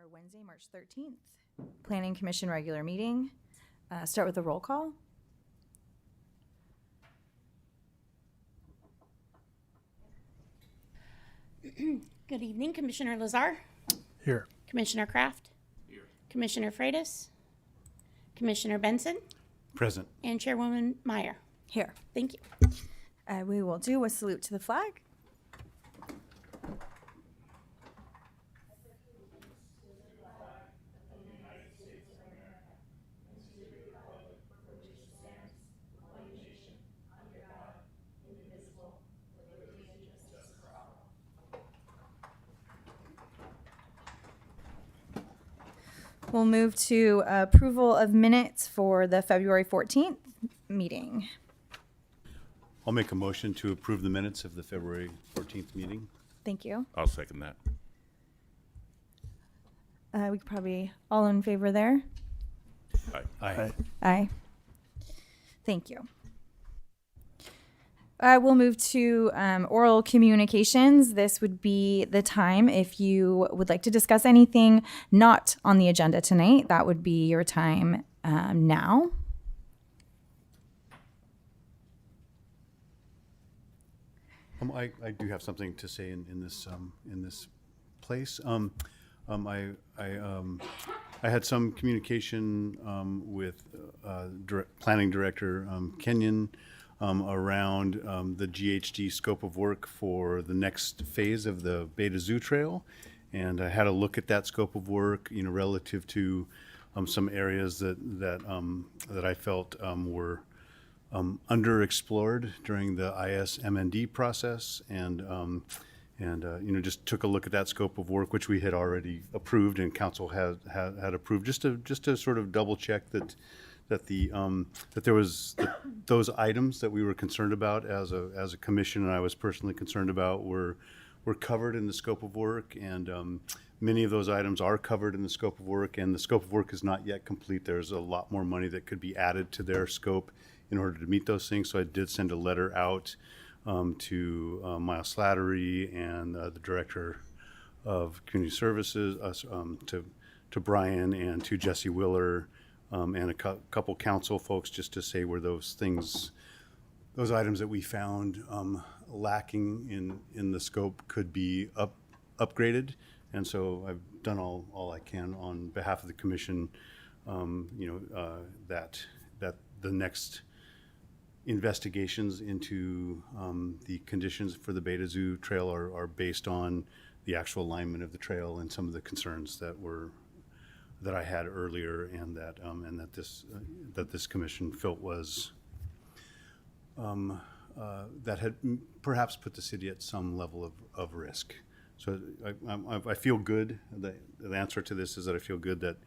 our Wednesday, March 13th, Planning Commission regular meeting. Start with a roll call. Good evening, Commissioner Lazar. Here. Commissioner Kraft. Here. Commissioner Freitas. Commissioner Benson. Present. And Chairwoman Meyer. Here. Thank you. We will do a salute to the flag. We'll move to approval of minutes for the February 14th meeting. I'll make a motion to approve the minutes of the February 14th meeting. Thank you. I'll second that. We could probably all in favor there. Aye. Aye. Thank you. We'll move to oral communications. This would be the time if you would like to discuss anything not on the agenda tonight. That would be your time now. I do have something to say in this place. I had some communication with Planning Director Kenyon around the GHD scope of work for the next phase of the Beta Zoo Trail, and I had a look at that scope of work, relative to some areas that I felt were underexplored during the ISMND process, and just took a look at that scope of work, which we had already approved and council had approved, just to sort of double check that there was those items that we were concerned about as a commission, and I was personally concerned about, were covered in the scope of work, and many of those items are covered in the scope of work, and the scope of work is not yet complete. There's a lot more money that could be added to their scope in order to meet those things. So I did send a letter out to Miles Slattery and the Director of Community Services, to Brian and to Jesse Willer, and a couple council folks, just to say where those items that we found lacking in the scope could be upgraded. And so I've done all I can on behalf of the commission, that the next investigations into the conditions for the Beta Zoo Trail are based on the actual alignment of the trail and some of the concerns that I had earlier, and that this commission felt was that had perhaps put the city at some level of risk. So I feel good. The answer to this is that I feel good that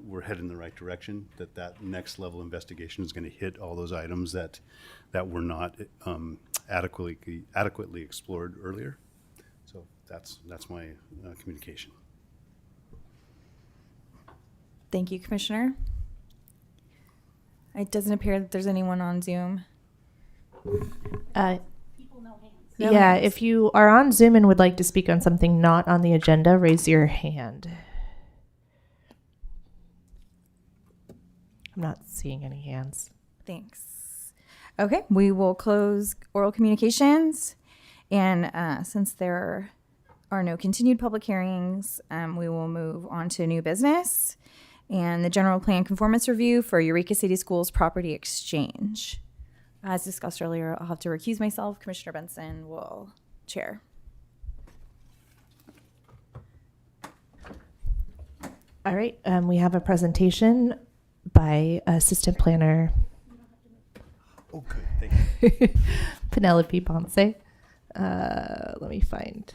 we're heading in the right direction, that next level investigation is going to hit all those items that were not adequately explored earlier. So that's my communication. Thank you, Commissioner. It doesn't appear that there's anyone on Zoom. People know hands. Yeah, if you are on Zoom and would like to speak on something not on the agenda, raise your hand. I'm not seeing any hands. Thanks. Okay, we will close oral communications. And since there are no continued public hearings, we will move on to new business and the general plan conformance review for Eureka City Schools property exchange. As discussed earlier, I'll have to recuse myself. Commissioner Benson will chair. All right, we have a presentation by Assistant Planner Oh, good. Thank you. Penelope Ponce. Let me find.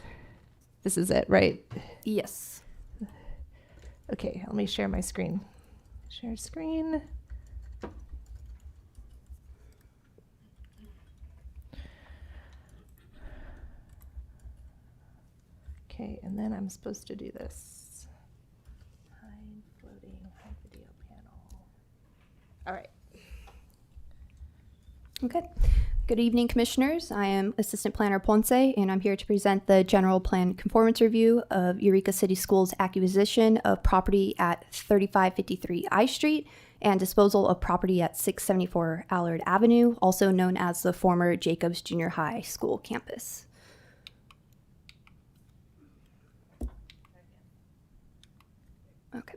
This is it, right? Yes. Okay, let me share my screen. Share screen. Okay, and then I'm supposed to do this. Hide floating, hide video panel. All right. Okay. Good evening, Commissioners. I am Assistant Planner Ponce, and I'm here to present the General Plan Conformance Review of Eureka City Schools' acquisition of property at 3553 I Street and disposal of property at 674 Allard Avenue, also known as the former Jacobs Junior High School campus. Okay.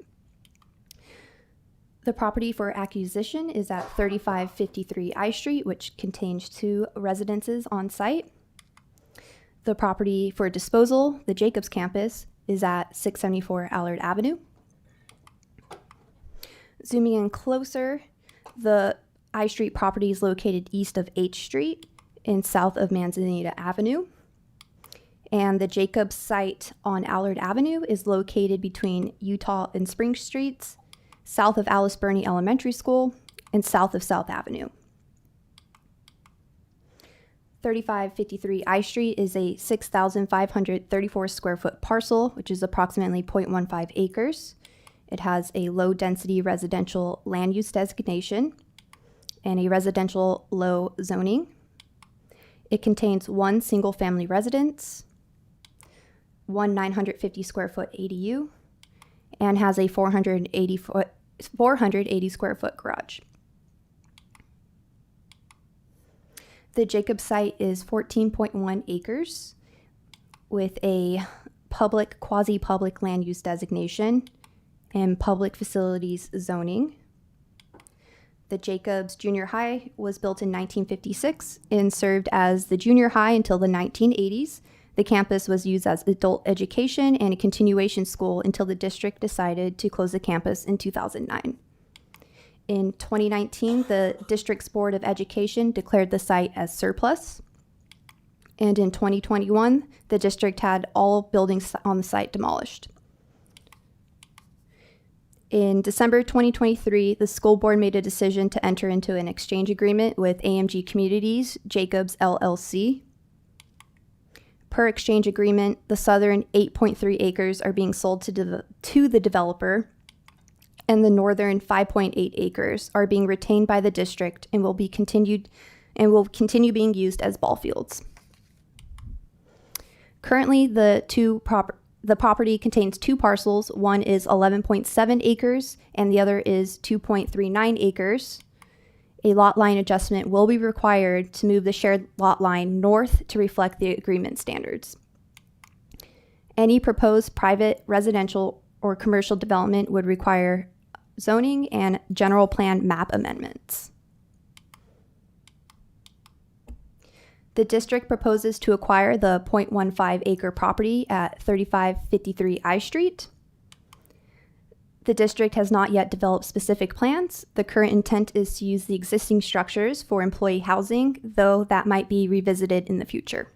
The property for acquisition is at 3553 I Street, which contains 2 residences on site. The property for disposal, the Jacobs campus, is at 674 Allard Avenue. Zooming in closer, the I Street property is located east of H Street and south of Manzanita Avenue. And the Jacobs site on Allard Avenue is located between Utah and Spring Streets, south of Alice Burney Elementary School, and south of South Avenue. 3553 I Street is a 6,534 square foot parcel, which is approximately 0.15 acres. It has a low density residential land use designation and a residential low zoning. It contains 1 single family residence, 1 950 square foot ADU, and has a 480 square foot garage. The Jacob site is 14.1 acres with a public, quasi-public land use designation and public facilities zoning. The Jacobs Junior High was built in 1956 and served as the junior high until the 1980s. The campus was used as adult education and a continuation school until the district decided to close the campus in 2009. In 2019, the district's Board of Education declared the site as surplus. And in 2021, the district had all buildings on the site demolished. In December 2023, the school board made a decision to enter into an exchange agreement with AMG Communities, Jacobs LLC. Per exchange agreement, the southern 8.3 acres are being sold to the developer, and the northern 5.8 acres are being retained by the district and will continue being used as ball fields. Currently, the property contains 2 parcels. One is 11.7 acres and the other is 2.39 acres. A lot line adjustment will be required to move the shared lot line north to reflect the agreement standards. Any proposed private, residential, or commercial development would require zoning and general plan map amendments. The district proposes to acquire the 0.15 acre property at 3553 I Street. The district has not yet developed specific plans. The current intent is to use the existing structures for employee housing, though that might be revisited in the future.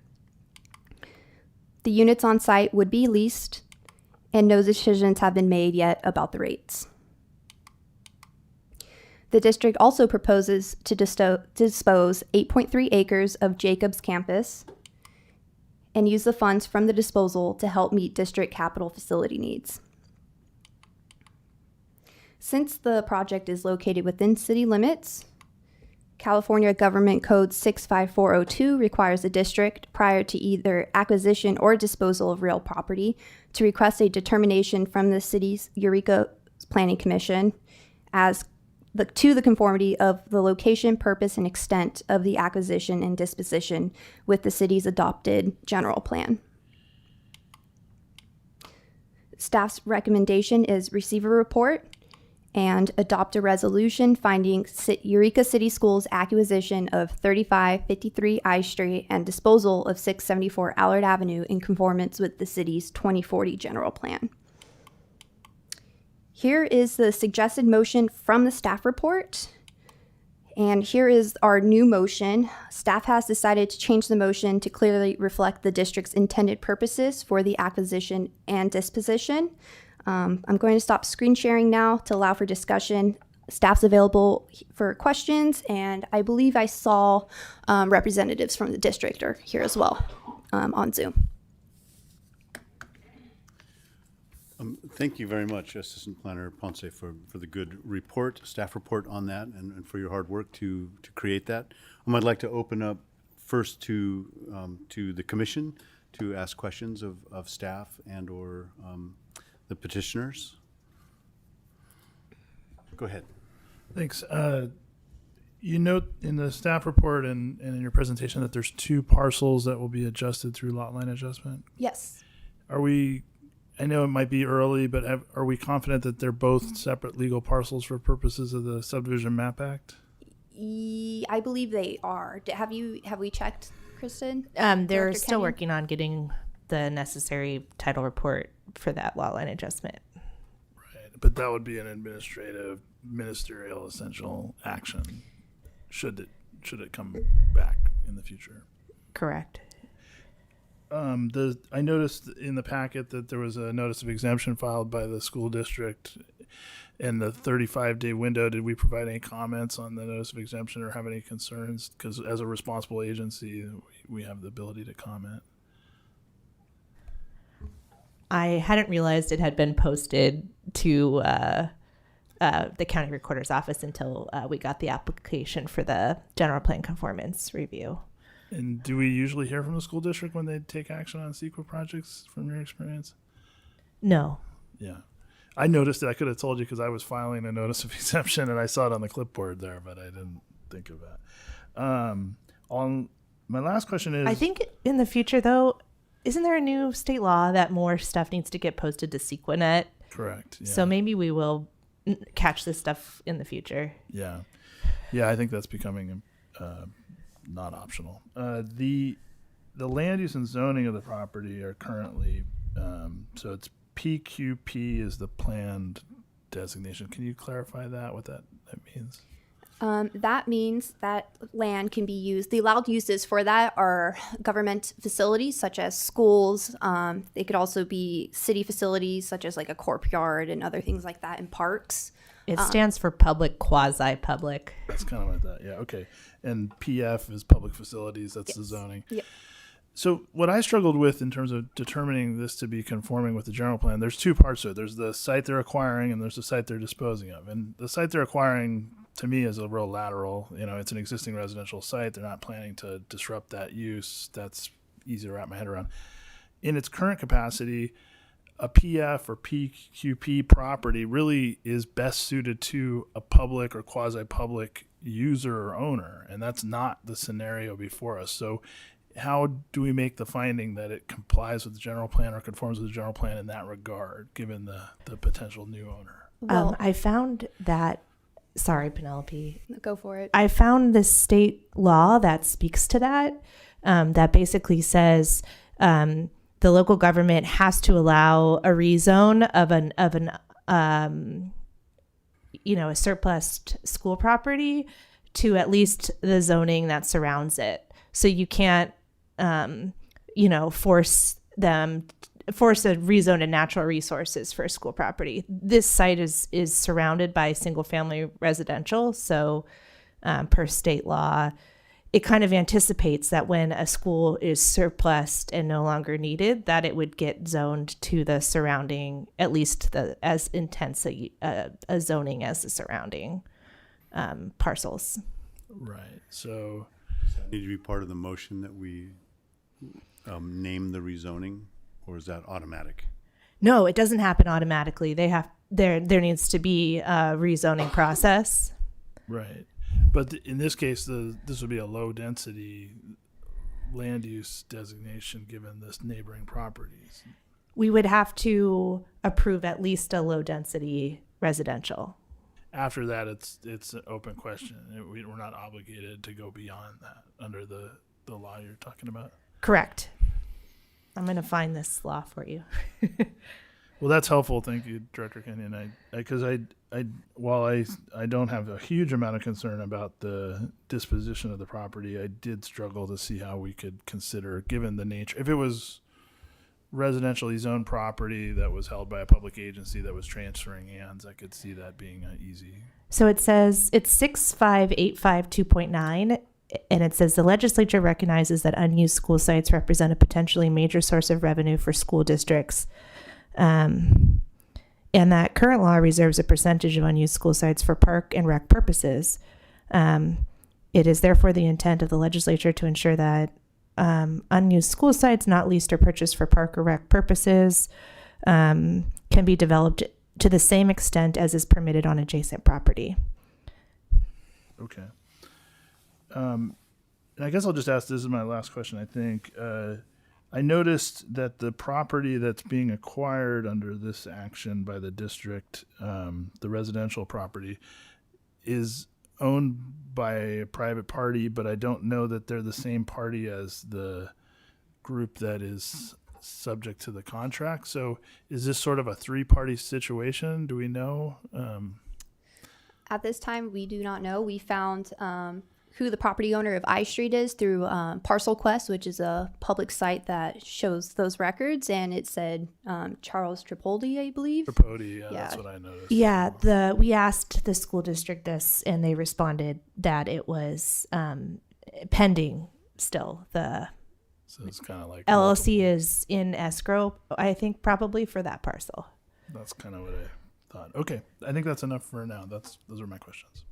The units on site would be leased, and no decisions have been made yet about the rates. The district also proposes to dispose 8.3 acres of Jacobs campus and use the funds from the disposal to help meet district capital facility needs. Since the project is located within city limits, California Government Code 65402 requires the district, prior to either acquisition or disposal of real property, to request a determination from the city's Eureka Planning Commission to the conformity of the location, purpose, and extent of the acquisition and disposition with the city's adopted general plan. Staff's recommendation is receive a report and adopt a resolution finding Eureka City Schools' acquisition of 3553 I Street and disposal of 674 Allard Avenue in conformance with the city's 2040 general plan. Here is the suggested motion from the staff report. And here is our new motion. Staff has decided to change the motion to clearly reflect the district's intended purposes for the acquisition and disposition. I'm going to stop screen sharing now to allow for discussion. Staff's available for questions, and I believe I saw representatives from the district are here as well on Zoom. Thank you very much, Assistant Planner Ponce, for the good report, staff report on that, and for your hard work to create that. I'd like to open up first to the commission to ask questions of staff and or the petitioners. Go ahead. Thanks. You note in the staff report and in your presentation that there's 2 parcels that will be adjusted through lot line adjustment. Yes. I know it might be early, but are we confident that they're both separate legal parcels for purposes of the Subdivision Map Act? I believe they are. Have we checked, Kristen? They're Director still Kenyon? working on getting the necessary title report for that lot line adjustment. Right. But that would be an administrative, ministerial, essential action should it come back in the future. Correct. I noticed in the packet that there was a notice of exemption filed by the school district in the 35-day window. Did we provide any comments on the notice of exemption or have any concerns? Because as a responsible agency, we have the ability to comment. I hadn't realized it had been posted to the county recorder's office until we got the application for the general plan conformance review. And do we usually hear from the school district when they take action on CEQA projects from your experience? No. Yeah. I noticed it. I could have told you because I was filing a notice of exemption and I saw it on the clipboard there, but I didn't think of that. On my last question is, I think in the future, though, isn't there a new state law that more stuff needs to get posted to SequaNet? correct. Yeah. So maybe we will catch this stuff in the future. Yeah. Yeah, I think that's becoming not optional. The land use and zoning of the property are currently, so it's PQP is the planned designation. Can you clarify that, what that means? That means that land can be used. The allowed uses for that are government facilities such as schools. They could also be city facilities such as like a courtyard and other things like that, and parks. It stands for public, quasi-public. That's kind of like that. Yeah, okay. And PF is public facilities. That's the zoning. Yep. So what I struggled with in terms of determining this to be conforming with the general plan, there's 2 parts to it. There's the site they're acquiring and there's the site they're disposing of. And the site they're acquiring, to me, is a real lateral. You know, it's an existing residential site. They're not planning to disrupt that use. That's easy to wrap my head around. In its current capacity, a PF or PQP property really is best suited to a public or quasi-public user or owner, and that's not the scenario before us. So how do we make the finding that it complies with the general plan or conforms with the general plan in that regard, given the potential new owner? Well, I found that, sorry, Penelope. go for it. I found this state law that speaks to that, that basically says the local government has to allow a rezone of a surplus school property to at least the zoning that surrounds it. So you can't, force a rezone to natural resources for school property. This site is surrounded by single family residential. So per state law, it kind of anticipates that when a school is surplused and no longer needed, that it would get zoned to the surrounding, at least as intense a zoning as the surrounding parcels. Right. So Need to be part of the motion that we name the rezoning, or is that automatic? No, it doesn't happen automatically. There needs to be a rezoning process. right. But in this case, this would be a low density land use designation given this neighboring properties. We would have to approve at least a low density residential. After that, it's an open question. We're not obligated to go beyond that under the law you're talking about. Correct. I'm going to find this law for you. Well, that's helpful. Thank you, Director Kenyon. While I don't have a huge amount of concern about the disposition of the property, I did struggle to see how we could consider, given the nature, if it was residentially zoned property that was held by a public agency that was transferring hands, I could see that being easy. So it says it's 65852.9, and it says the legislature recognizes that unused school sites represent a potentially major source of revenue for school districts. And that current law reserves a percentage of unused school sites for park and rec purposes. It is therefore the intent of the legislature to ensure that unused school sites not leased or purchased for park or rec purposes can be developed to the same extent as is permitted on adjacent property. Okay. And I guess I'll just ask, this is my last question, I think. I noticed that the property that's being acquired under this action by the district, the residential property, is owned by a private party, but I don't know that they're the same party as the group that is subject to the contract. So is this sort of a three-party situation? Do we know? At this time, we do not know. We found who the property owner of I Street is through Parcel Quest, which is a public site that shows those records, and it said Charles Tripoldi, I believe. Tripodi, yeah, that's Yeah. what I noticed. Yeah, we asked the school district this, and they responded that it was pending still. The So it's kind of like LLC is in escrow, I think, probably for that parcel. That's kind of what I thought. Okay, I think that's enough for now. Those are my questions.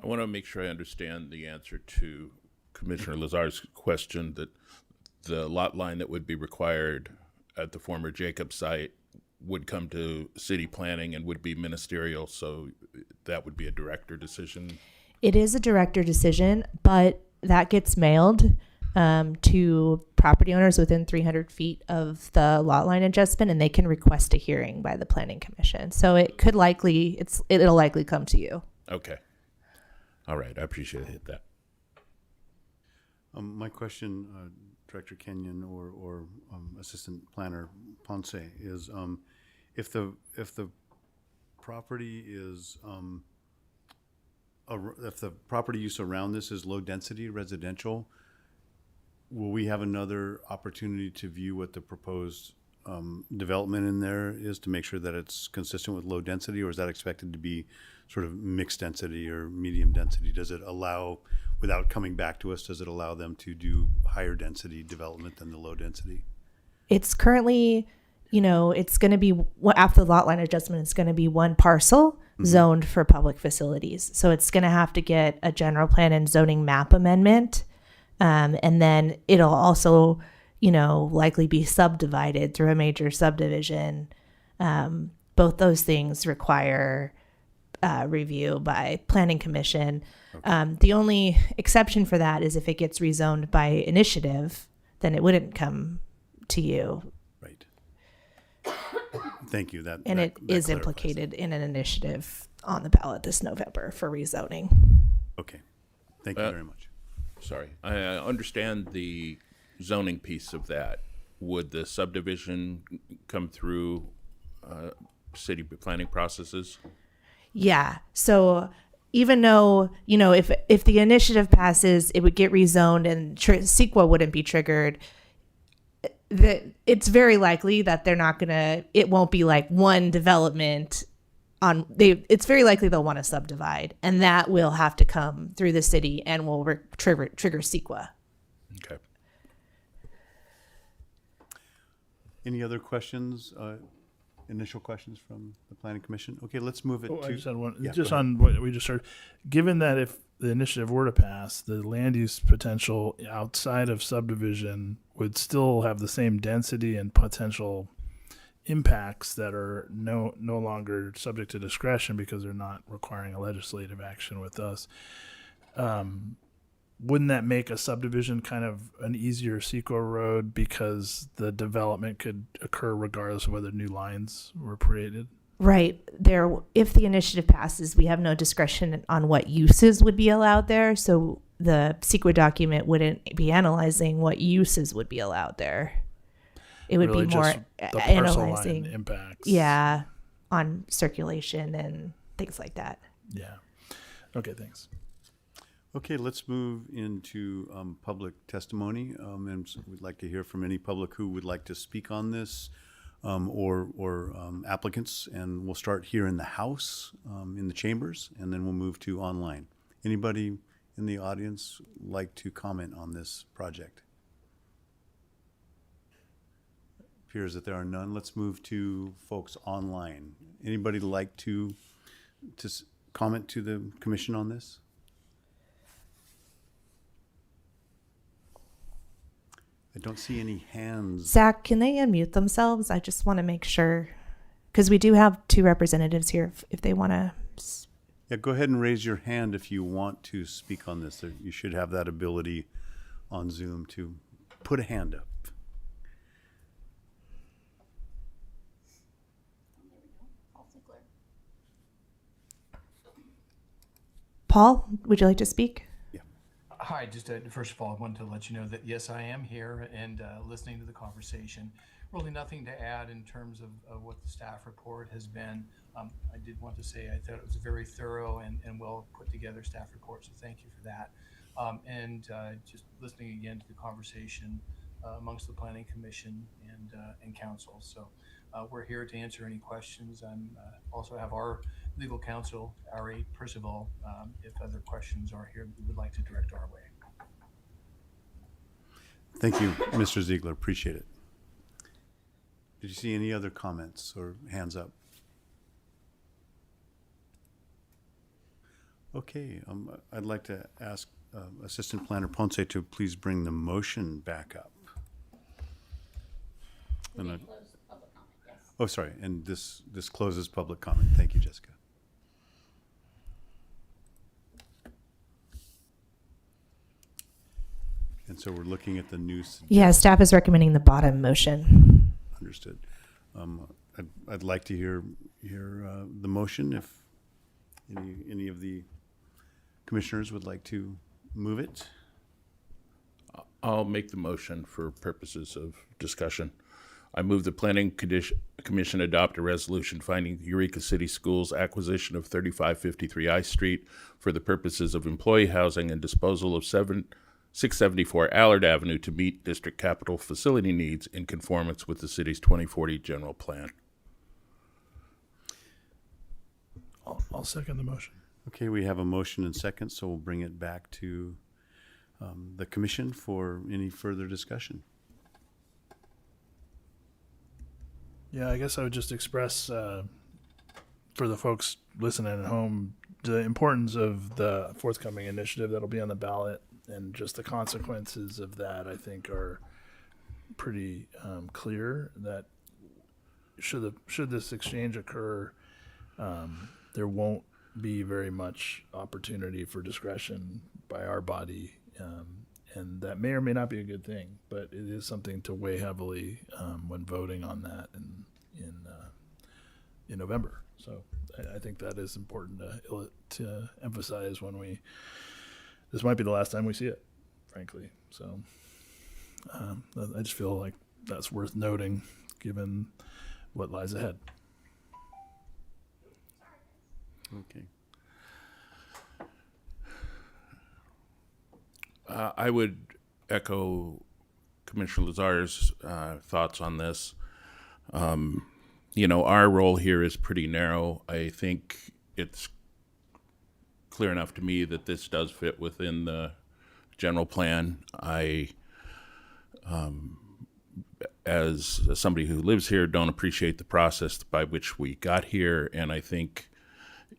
I want to make sure I understand the answer to Commissioner Lazar's question that the lot line that would be required at the former Jacob site would come to city planning and would be ministerial, so that would be a director decision. It is a director decision, but that gets mailed to property owners within 300 feet of the lot line adjustment, and they can request a hearing by the planning commission. So it could likely, it'll likely come to you. Okay. All right, I appreciate that. My question, Director Kenyon or Assistant Planner Ponce, is if the property is if the property use around this is low density residential, will we have another opportunity to view what the proposed development in there is to make sure that it's consistent with low density, or is that expected to be sort of mixed density or medium density? Does it allow, without coming back to us, does it allow them to do higher density development than the low density? It's currently, it's going to be, after the lot line adjustment, it's going to be one parcel zoned for public facilities. So it's going to have to get a general plan and zoning map amendment. And then it'll also, likely be subdivided through a major subdivision. Both those things require review by planning commission. The only exception for that is if it gets rezoned by initiative, then it wouldn't come to you. Right. Thank you. That And it that is clarifies. implicated in an initiative on the ballot this November for rezoning. Okay. Thank you very much. Sorry, I understand the zoning piece of that. Would the subdivision come through city planning processes? Yeah. So even though, if the initiative passes, it would get rezoned and CEQA wouldn't be triggered. It's very likely that it won't be like one development it's very likely they'll want to subdivide, and that will have to come through the city and will trigger CEQA. Okay. Any other questions, initial questions from the planning commission? Okay, let's move it Oh, I to. just had one. Yeah, Just go ahead. on what we just heard. Given that if the initiative were to pass, the land use potential outside of subdivision would still have the same density and potential impacts that are no longer subject to discretion because they're not requiring a legislative action with us. Wouldn't that make a subdivision kind of an easier CEQA road because the development could occur regardless of whether new lines were created? Right. If the initiative passes, we have no discretion on what uses would be allowed there. So the CEQA document wouldn't be analyzing what uses would be allowed there. It would Really be more just the parcel line analyzing, impacts. yeah, on circulation and things like that. Yeah. Okay, thanks. Okay, let's move into public testimony. And so we'd like to hear from any public who would like to speak on this or applicants. And we'll start here in the House, in the chambers, and then we'll move to online. Anybody in the audience like to comment on this project? Appears that there are none. Let's move to folks online. Anybody like to comment to the commission on this? I don't see any hands. Zach, can they unmute themselves? I just want to make sure, because we do have two representatives here if they want to. Yeah, go ahead and raise your hand if you want to speak on this. You should have that ability on Zoom to put a hand up. Paul, would you like to speak? Hi, just first of all, I wanted to let you know that yes, I am here and listening to the conversation. Really nothing to add in terms of what the staff report has been. I did want to say I thought it was a very thorough and well put together staff report, so thank you for that. Just listening again to the conversation amongst the Planning Commission and Council. So we're here to answer any questions. Also have our legal counsel, Ari Percival, if other questions are here we would like to direct our way. Thank you, Mr. Ziegler. Appreciate it. Did you see any other comments or hands up? Okay, I'd like to ask Assistant Planner Ponce to please bring the motion back up. Oh, sorry, and this closes public comment. Thank you, Jessica. And so we're looking at the new. Yeah, staff is recommending the bottom motion. Understood. I'd like to hear the motion if any of the commissioners would like to move it. I'll make the motion for purposes of discussion. I move the Planning Commission adopt a resolution finding Eureka City Schools acquisition of 3553 I Street for the purposes of employee housing and disposal of 674 Allard Avenue to meet district capital facility needs in conformance with the city's 2040 general plan. I'll second the motion. Okay, we have a motion and second, so we'll bring it back to the commission for any further discussion. Yeah, I guess I would just express for the folks listening at home the importance of the forthcoming initiative that'll be on the ballot, and just the consequences of that, I think, are pretty clear. That should this exchange occur, there won't be very much opportunity for discretion by our body, and that may or may not be a good thing, but it is something to weigh heavily when voting on that in November. So I think that is important to emphasize when this might be the last time we see it, frankly. So I just feel like that's worth noting given what lies ahead. Okay. I would echo Commissioner Lazar's thoughts on this. Our role here is pretty narrow. I think it's clear enough to me that this does fit within the general plan. As somebody who lives here, don't appreciate the process by which we got here, and I think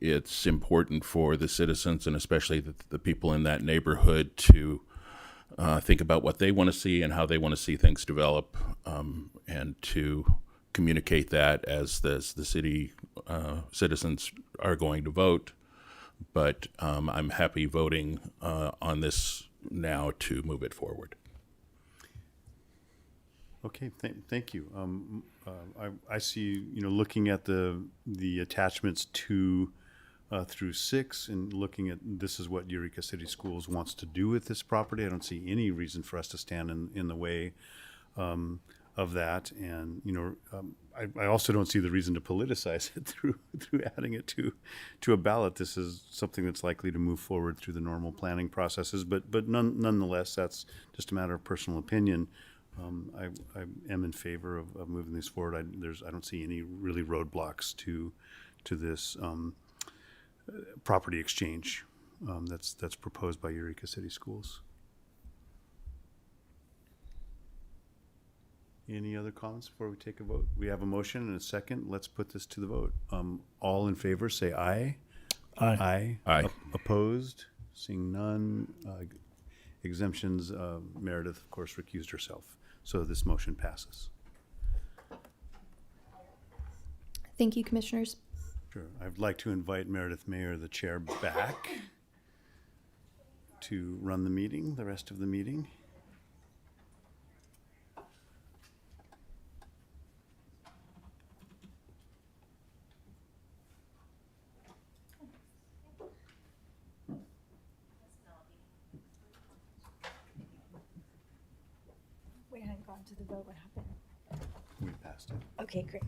it's important for the citizens and especially the people in that neighborhood to think about what they want to see and how they want to see things develop, and to communicate that as the city citizens are going to vote. But I'm happy voting on this now to move it forward. Okay, thank you. I see, looking at the attachments 2 through 6 and looking at this is what Eureka City Schools wants to do with this property. I don't see any reason for us to stand in the way of that. And, I also don't see the reason to politicize it through adding it to a ballot. This is something that's likely to move forward through the normal planning processes. But nonetheless, that's just a matter of personal opinion. I am in favor of moving this forward. I don't see any really roadblocks to this property exchange that's proposed by Eureka City Schools. Any other comments before we take a vote? We have a motion and a second. Let's put this to the vote. All in favor, say aye. Aye. Aye. Opposed? Seeing none. Exemptions, Meredith, of course, recused herself. So this motion passes. Thank you, Commissioners. Sure. I'd like to invite Meredith Mayer, the chair, back to run the meeting, the rest of the meeting. We hadn't gone to the vote. What happened? We passed it. Okay, great.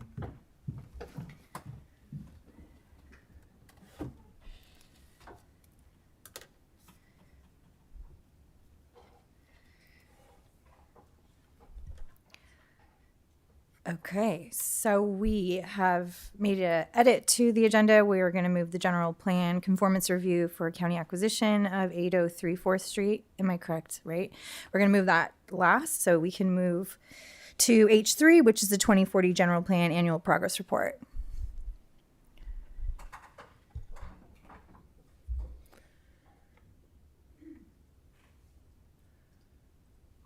Okay, so we have made an edit to the agenda. We are going to move the general plan conformance review for county acquisition of 803 4th Street. Am I correct, right? We're going to move that last so we can move to H3, which is the 2040 general plan annual progress report.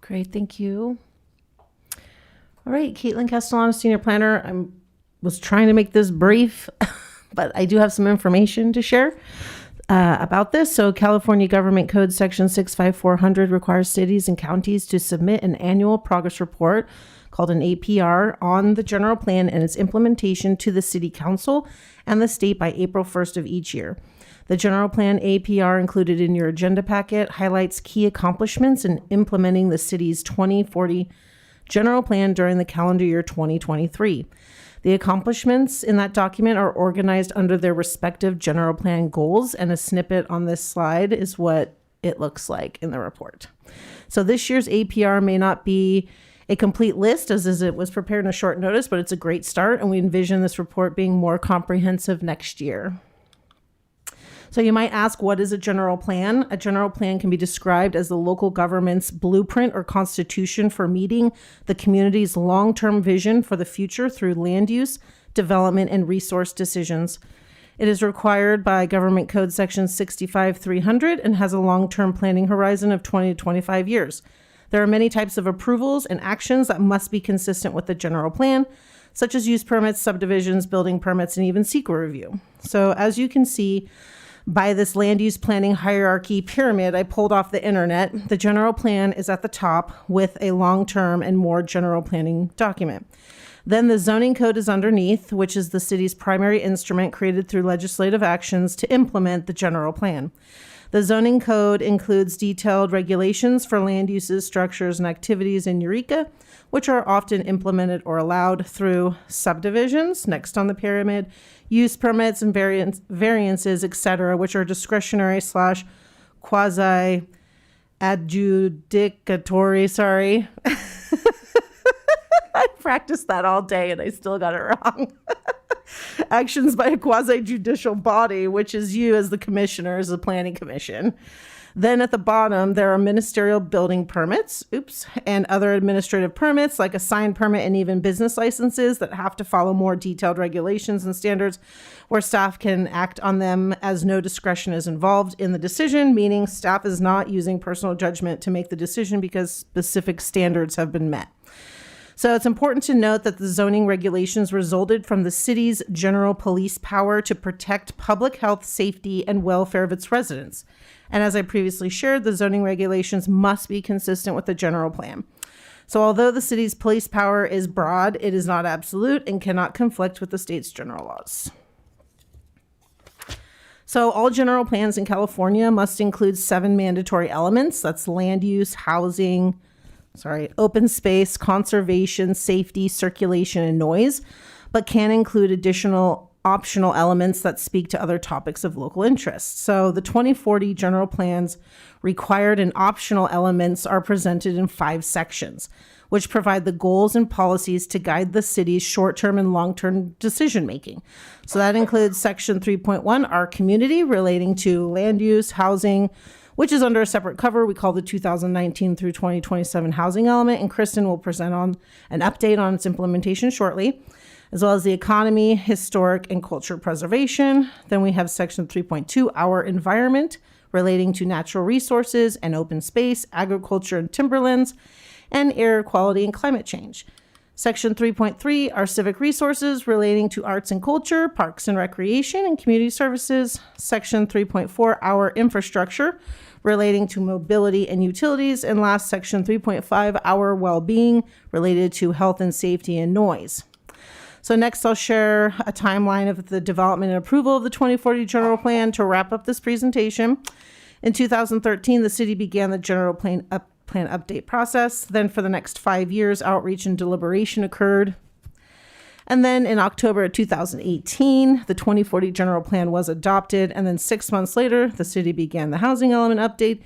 Great, thank you. All right, Caitlin Castellano, Senior Planner. I was trying to make this brief, but I do have some information to share about this. So California Government Code Section 65400 requires cities and counties to submit an annual progress report called an APR on the general plan and its implementation to the City Council and the state by April 1st of each year. The general plan APR included in your agenda packet highlights key accomplishments in implementing the city's 2040 general plan during the calendar year 2023. The accomplishments in that document are organized under their respective general plan goals, and a snippet on this slide is what it looks like in the report. So this year's APR may not be a complete list as it was prepared in a short notice, but it's a great start, and we envision this report being more comprehensive next year. So you might ask, what is a general plan? A general plan can be described as the local government's blueprint or constitution for meeting the community's long-term vision for the future through land use, development, and resource decisions. It is required by Government Code Section 65300 and has a long-term planning horizon of 20 to 25 years. There are many types of approvals and actions that must be consistent with the general plan, such as use permits, subdivisions, building permits, and even SEQA review. So as you can see, by this land use planning hierarchy pyramid I pulled off the internet, the general plan is at the top with a long-term and more general planning document. Then the zoning code is underneath, which is the city's primary instrument created through legislative actions to implement the general plan. The zoning code includes detailed regulations for land uses, structures, and activities in Eureka, which are often implemented or allowed through subdivisions, next on the pyramid, use permits and variances, etc., which are discretionary / quasi adjudicatory, sorry. I practiced that all day and I still got it wrong. Actions by a quasi-judicial body, which is you as the commissioner, as the planning commission. Then at the bottom, there are ministerial building permits, and other administrative permits like a sign permit and even business licenses that have to follow more detailed regulations and standards where staff can act on them as no discretion is involved in the decision, meaning staff is not using personal judgment to make the decision because specific standards have been met. So it's important to note that the zoning regulations resulted from the city's general police power to protect public health, safety, and welfare of its residents. And as I previously shared, the zoning regulations must be consistent with the general plan. So although the city's police power is broad, it is not absolute and cannot conflict with the state's general laws. So all general plans in California must include 7 mandatory elements. That's land use, housing, open space, conservation, safety, circulation, and noise, but can include additional optional elements that speak to other topics of local interest. So the 2040 general plan's required and optional elements are presented in 5 sections, which provide the goals and policies to guide the city's short-term and long-term decision-making. So that includes section 3.1, our community, relating to land use, housing, which is under a separate cover we call the 2019 through 2027 housing element, and Kristen will present on an update on its implementation shortly. as well as the economy, historic, and culture preservation. Then we have section 3.2, our environment, relating to natural resources and open space, agriculture and timberlands, and air quality and climate change. Section 3.3, our civic resources relating to arts and culture, parks and recreation, and community services. Section 3.4, our infrastructure relating to mobility and utilities. And last, section 3.5, our well-being related to health and safety and noise. So next I'll share a timeline of the development and approval of the 2040 general plan to wrap up this presentation. In 2013, the city began the general plan update process. Then for the next 5 years, outreach and deliberation occurred. And then in October of 2018, the 2040 general plan was adopted. And then 6 months later, the city began the housing element update.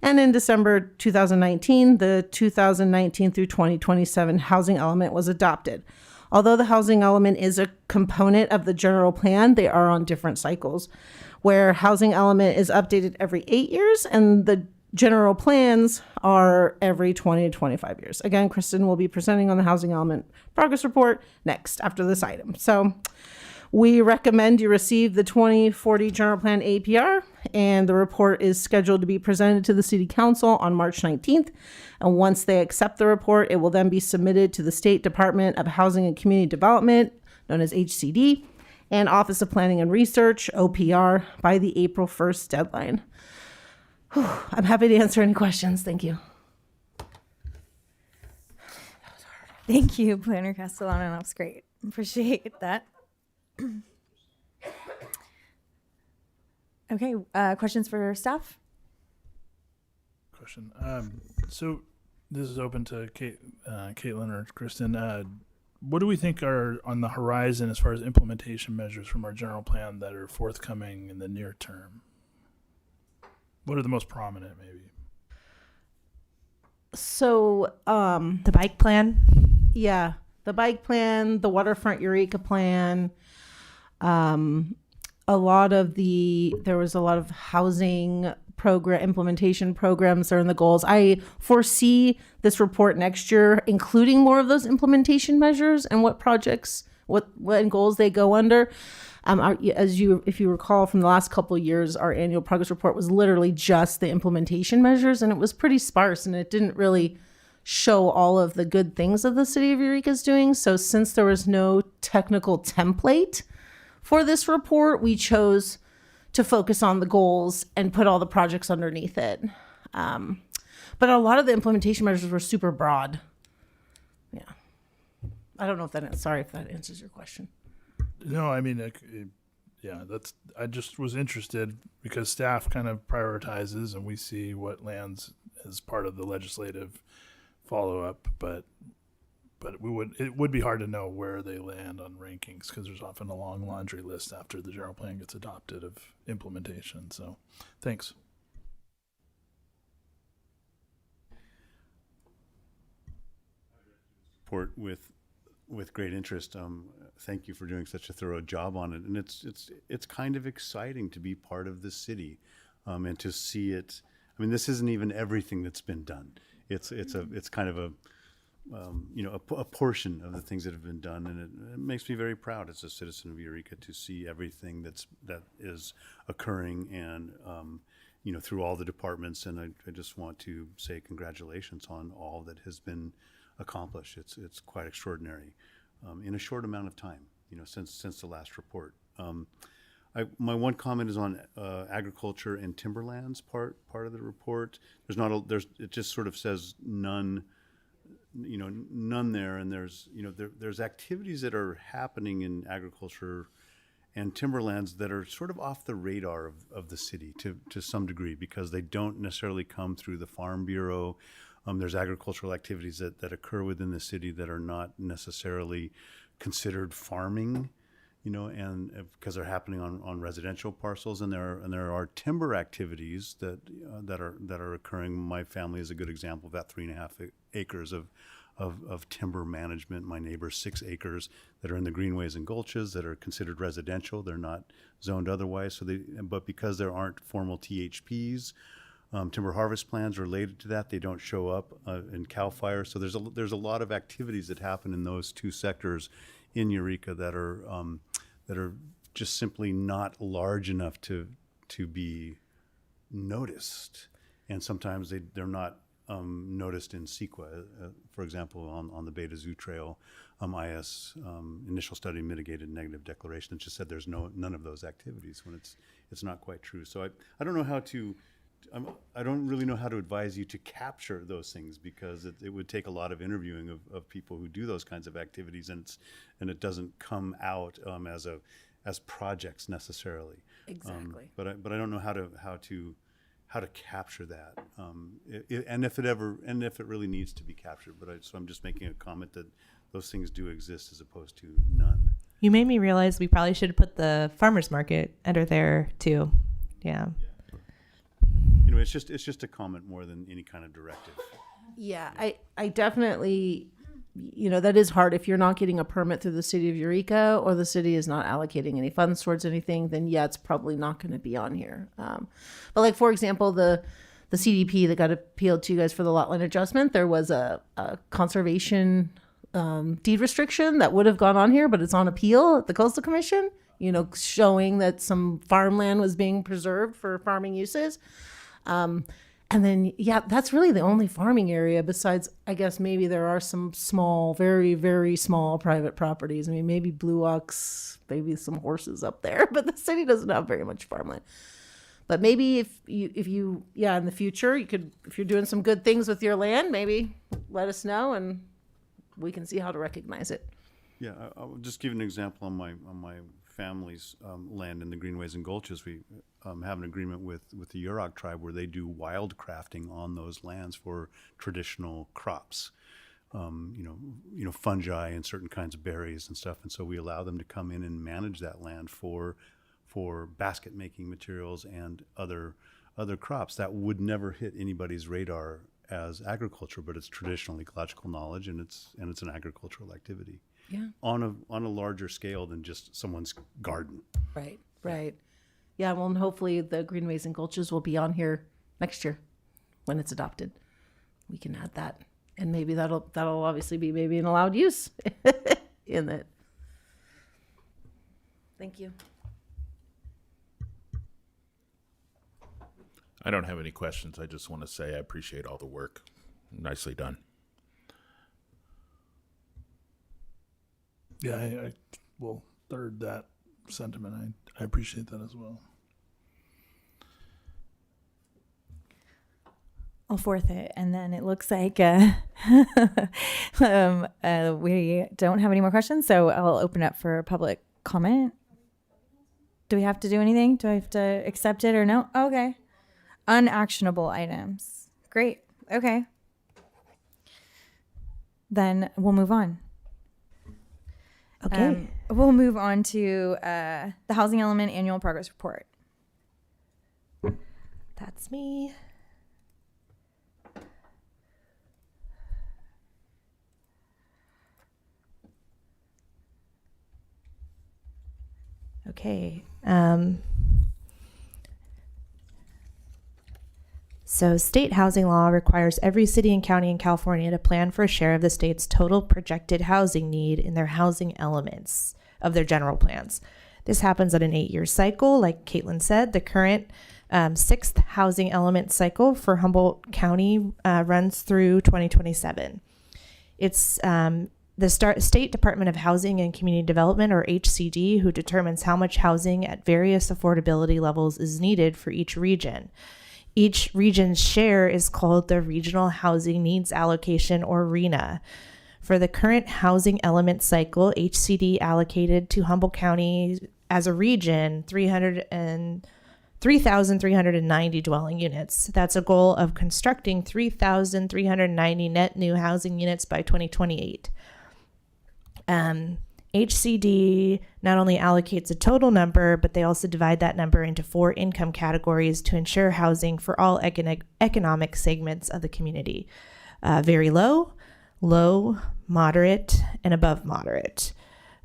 And in December 2019, the 2019 through 2027 housing element was adopted. Although the housing element is a component of the general plan, they are on different cycles, where housing element is updated every 8 years and the general plans are every 20 to 25 years. Again, Kristen will be presenting on the housing element progress report next after this item. So we recommend you receive the 2040 general plan APR, and the report is scheduled to be presented to the city council on March 19th. And once they accept the report, it will then be submitted to the State Department of Housing and Community Development, known as HCD, and Office of Planning and Research, OPR, by the April 1st deadline. Whew, I'm happy to answer any questions. Thank you. Thank you, Planner Castellano. That was great. Appreciate that. Okay, questions for staff? Question. So this is open to Caitlin or Kristen. What do we think are on the horizon as far as implementation measures from our general plan that are forthcoming in the near term? What are the most prominent, maybe? So, The bike plan. yeah, the bike plan, the waterfront Eureka plan, there was a lot of housing program implementation programs that are in the goals. I foresee this report next year, including more of those implementation measures and what projects, what goals they go under. If you recall from the last couple of years, our annual progress report was literally just the implementation measures, and it was pretty sparse, and it didn't really show all of the good things that the city of Eureka is doing. So since there was no technical template for this report, we chose to focus on the goals and put all the projects underneath it. But a lot of the implementation measures were super broad. Yeah. I don't know if sorry if that answers your question. No, I mean, I just was interested because staff kind of prioritizes and we see what lands as part of the legislative follow-up, but it would be hard to know where they land on rankings because there's often a long laundry list after the general plan gets adopted of implementation. So thanks. Report with great interest. Thank you for doing such a thorough job on it, and it's kind of exciting to be part of this city, and to see it. I mean, this isn't even everything that's been done. It's kind of a portion of the things that have been done, and it makes me very proud as a citizen of Eureka to see everything that is occurring, and through all the departments. And I just want to say congratulations on all that has been accomplished. It's quite extraordinary in a short amount of time, since the last report. My one comment is on agriculture and timberlands part of the report. It just sort of says none there, and there's activities that are happening in agriculture and timberlands that are sort of off the radar of the city to some degree because they don't necessarily come through the Farm Bureau. There's agricultural activities that occur within the city that are not necessarily considered farming, and because they're happening on residential parcels, and there are timber activities that are occurring. My family is a good example of that. 3.5 acres of timber management. My neighbor's 6 acres that are in the greenways and gulches that are considered residential. They're not zoned otherwise. But because there aren't formal THPs, timber harvest plans related to that, they don't show up in CAL FIRE. So there's a lot of activities that happen in those two sectors in Eureka that are just simply not large enough to be noticed, and sometimes they're not noticed in CEQA. For example, on the Beta Zoo Trail, IS initial study mitigated negative declaration. It just said there's none of those activities when it's not quite true. So I don't know how to. I don't really know how to advise you to capture those things, because it would take a lot of interviewing of people who do those kinds of activities, and it doesn't come out as projects necessarily. Exactly. But I don't know how to capture that, and if it really needs to be captured. So I'm just making a comment that those things do exist as opposed to none. You made me realize we probably should have put the farmers market under there too. Yeah. You know, it's just a comment more than any kind of directive. Yeah, I definitely, that is hard. If you're not getting a permit through the city of Eureka, or the city is not allocating any funds towards anything, then yeah, it's probably not going to be on here. But like, for example, the CDP that got appealed to you guys for the lot line adjustment, there was a conservation deed restriction that would have gone on here, but it's on appeal at the Coastal Commission, showing that some farmland was being preserved for farming uses. And then, yeah, that's really the only farming area, besides, I guess maybe there are some small, very, very small private properties. I mean, maybe Blue Ox, maybe some horses up there, but the city doesn't have very much farmland. But maybe if you, in the future, you could, if you're doing some good things with your land, maybe let us know and we can see how to recognize it. Yeah, I'll just give an example on my family's land in the Greenways and Gulches. We have an agreement with the Yurok tribe where they do wild crafting on those lands for traditional crops, fungi and certain kinds of berries and stuff. And so we allow them to come in and manage that land for basket making materials and other crops that would never hit anybody's radar as agriculture, but it's traditional ecological knowledge, and it's an agricultural activity. Yeah. On a larger scale than just someone's garden. Right. Yeah, well, and hopefully the Greenways and Gulches will be on here next year when it's adopted. We can add that, and maybe that'll obviously be maybe an allowed use in it. Thank you. I don't have any questions. I just want to say I appreciate all the work. Nicely done. Yeah, I will third that sentiment. I appreciate that as well. I'll fourth it, and then it looks like we don't have any more questions, so I'll open up for public comment. Do we have to do anything? Do I have to accept it or no? Okay. Unactionable items. Great. Okay. Then we'll move on. Okay. We'll move on to the Housing Element Annual Progress Report. That's me. Okay. So state housing law requires every city and county in California to plan for a share of the state's total projected housing need in their housing elements of their general plans. This happens at an 8-year cycle. Like Caitlin said, the current 6th housing element cycle for Humboldt County runs through 2027. It's the State Department of Housing and Community Development, or HCD, who determines how much housing at various affordability levels is needed for each region. Each region's share is called the Regional Housing Needs Allocation, or RHNA. For the current housing element cycle, HCD allocated to Humboldt County as a region 3,390 dwelling units. That's a goal of constructing 3,390 net new housing units by 2028. HCD not only allocates a total number, but they also divide that number into 4 income categories to ensure housing for all economic segments of the community. Very low, low, moderate, and above moderate.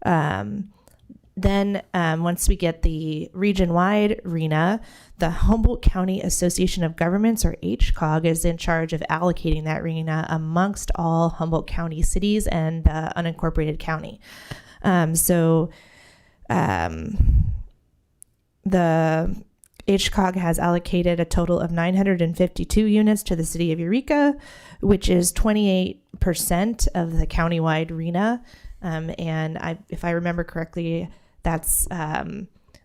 Then once we get the region-wide RHNA, the Humboldt County Association of Governments, or HCOG, is in charge of allocating that RHNA amongst all Humboldt County cities and the unincorporated county. The HCOG has allocated a total of 952 units to the city of Eureka, which is 28% of the countywide RENA. If I remember correctly, that's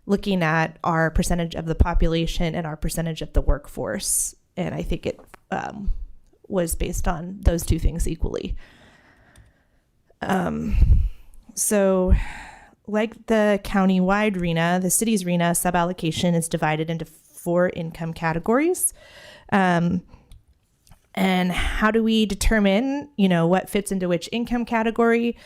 looking at our percentage of the population and our percentage of the workforce. And I think it was based on those two things equally. So like the countywide RENA, the city's RENA suballocation is divided into 4 income categories. And how do we determine, what fits into which income category?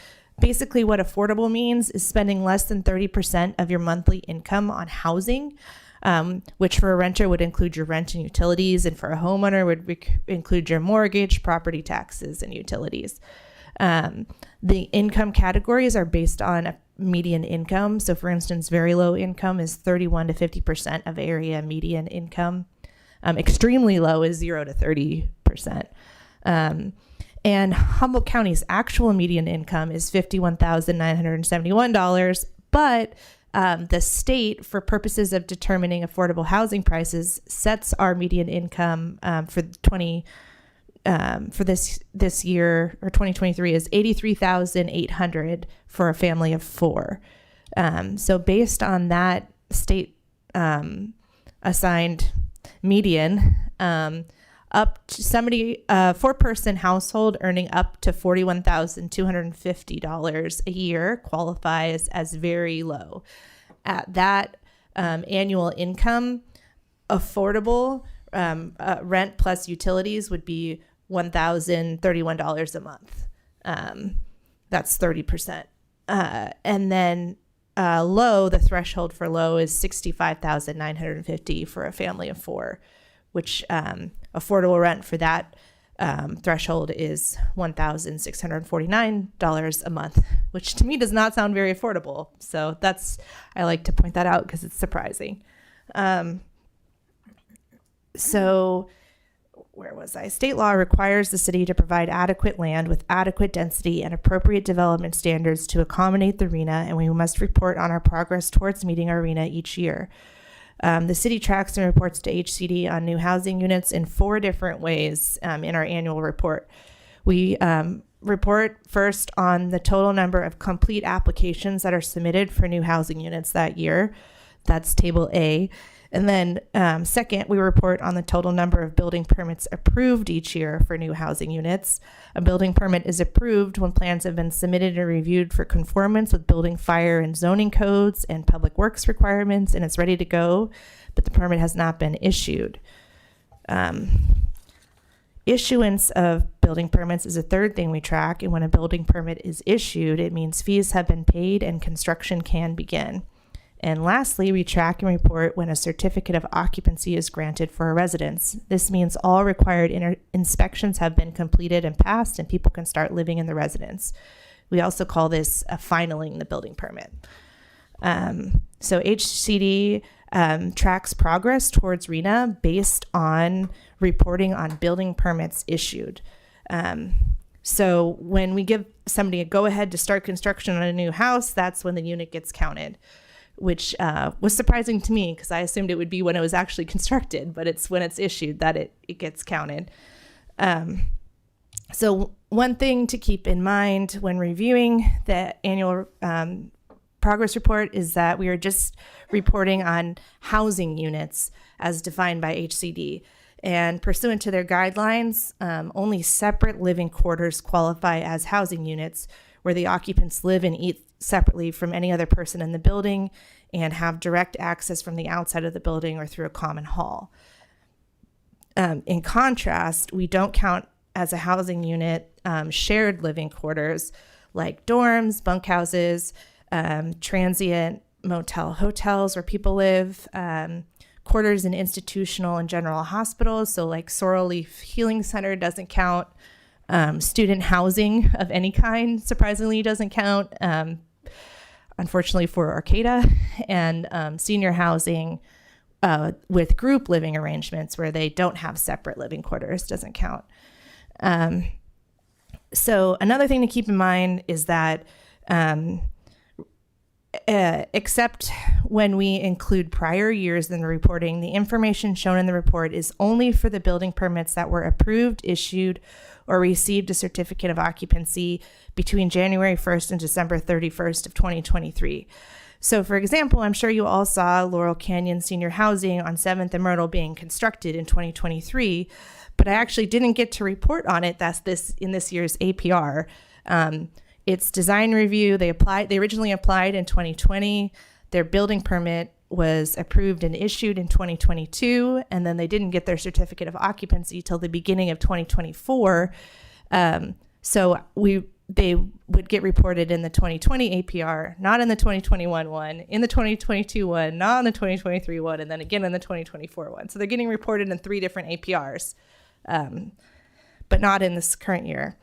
Basically, what affordable means is spending less than 30% of your monthly income on housing, which for a renter would include your rent and utilities, and for a homeowner would include your mortgage, property taxes, and utilities. The income categories are based on a median income. So for instance, very low income is 31 to 50% of area median income. Extremely low is 0 to 30%. And Humboldt County's actual median income is $51,971, but the state, for purposes of determining affordable housing prices, sets our median income for this year, or 2023, is $83,800 for a family of 4. So based on that state assigned median, up to somebody, 4-person household earning up to $41,250 a year qualifies as very low. At that annual income, affordable rent plus utilities would be $1,031 a month. That's 30%. And then low, the threshold for low is $65,950 for a family of 4, which affordable rent for that threshold is $1,649 a month, which to me does not sound very affordable. So I like to point that out because it's surprising. So where was I? State law requires the city to provide adequate land with adequate density and appropriate development standards to accommodate the RENA, and we must report on our progress towards meeting our RENA each year. The city tracks and reports to HCD on new housing units in 4 different ways in our annual report. We report first on the total number of complete applications that are submitted for new housing units that year. That's Table A. And then second, we report on the total number of building permits approved each year for new housing units. A building permit is approved when plans have been submitted and reviewed for conformance with building, fire, and zoning codes and public works requirements, and it's ready to go, but the permit has not been issued. Issuance of building permits is a third thing we track, and when a building permit is issued, it means fees have been paid and construction can begin. And lastly, we track and report when a certificate of occupancy is granted for a residence. This means all required inspections have been completed and passed, and people can start living in the residence. We also call this finaling the building permit. So HCD tracks progress towards RENA based on reporting on building permits issued. So when we give somebody a go-ahead to start construction on a new house, that's when the unit gets counted, which was surprising to me because I assumed it would be when it was actually constructed, but it's when it's issued that it gets counted. So one thing to keep in mind when reviewing the annual progress report is that we are just reporting on housing units as defined by HCD. And pursuant to their guidelines, only separate living quarters qualify as housing units, where the occupants live and eat separately from any other person in the building and have direct access from the outside of the building or through a common hall. In contrast, we don't count as a housing unit shared living quarters like dorms, bunkhouses, transient motel hotels where people live, quarters in institutional and general hospitals. So like Sorrel Leaf Healing Center doesn't count. Student housing of any kind, surprisingly, doesn't count, unfortunately for Arcata, and senior housing with group living arrangements where they don't have separate living quarters doesn't count. So another thing to keep in mind is that except when we include prior years in the reporting, the information shown in the report is only for the building permits that were approved, issued, or received a certificate of occupancy between January 1st and December 31st of 2023. So, for example, I'm sure you all saw Laurel Canyon Senior Housing on 7th and Myrtle being constructed in 2023, but I actually didn't get to report on it. That's in this year's APR. It's design review. They originally applied in 2020. Their building permit was approved and issued in 2022, and then they didn't get their certificate of occupancy till the beginning of 2024. So they would get reported in the 2020 APR, not in the 2021 one, in the 2022 one, not in the 2023 one, and then again in the 2024 one. So they're getting reported in 3 different APRs, but not in this current year.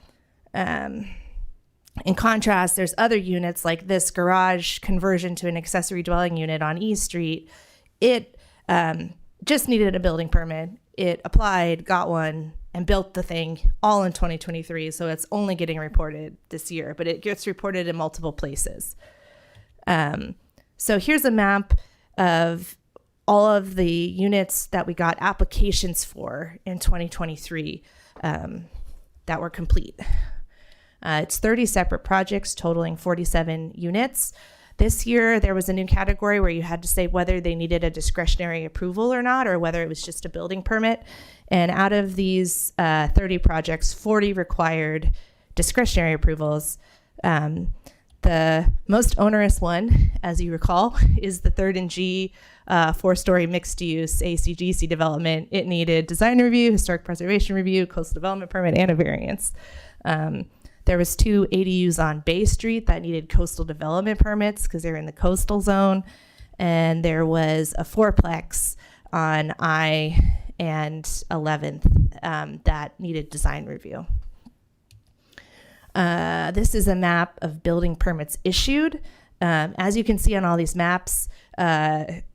In contrast, there's other units like this garage conversion to an accessory dwelling unit on E Street. It just needed a building permit. It applied, got one, and built the thing all in 2023. So it's only getting reported this year, but it gets reported in multiple places. So here's a map of all of the units that we got applications for in 2023 that were complete. It's 30 separate projects totaling 47 units. This year, there was a new category where you had to say whether they needed a discretionary approval or not, or whether it was just a building permit. And out of these 30 projects, 40 required discretionary approvals. The most onerous one, as you recall, is the 3rd and G 4-story mixed-use ACGC development. It needed design review, historic preservation review, coastal development permit, and a variance. There was 2 ADUs on Bay Street that needed coastal development permits because they're in the coastal zone. And there was a 4-plex on I and 11th that needed design review. This is a map of building permits issued. As you can see on all these maps,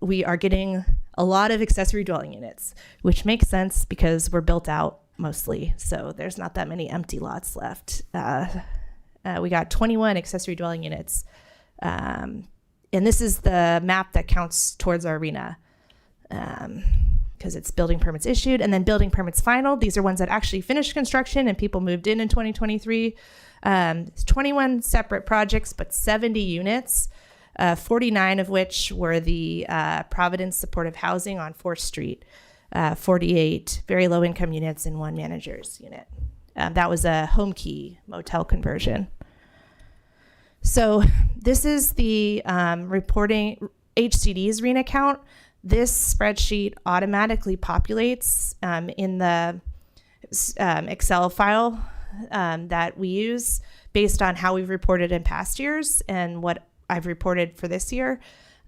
we are getting a lot of accessory dwelling units, which makes sense because we're built out mostly, so there's not that many empty lots left. We got 21 accessory dwelling units, and this is the map that counts towards our arena, because it's building permits issued and then building permits final. These are ones that actually finished construction and people moved in 2023. It's 21 separate projects, but 70 units, 49 of which were the Providence Supportive Housing on 4th Street. 48 very low income units and 1 manager's unit. That was a home key motel conversion. So this is the reporting HCD's RENA count. This spreadsheet automatically populates in the Excel file that we use based on how we've reported in past years and what I've reported for this year.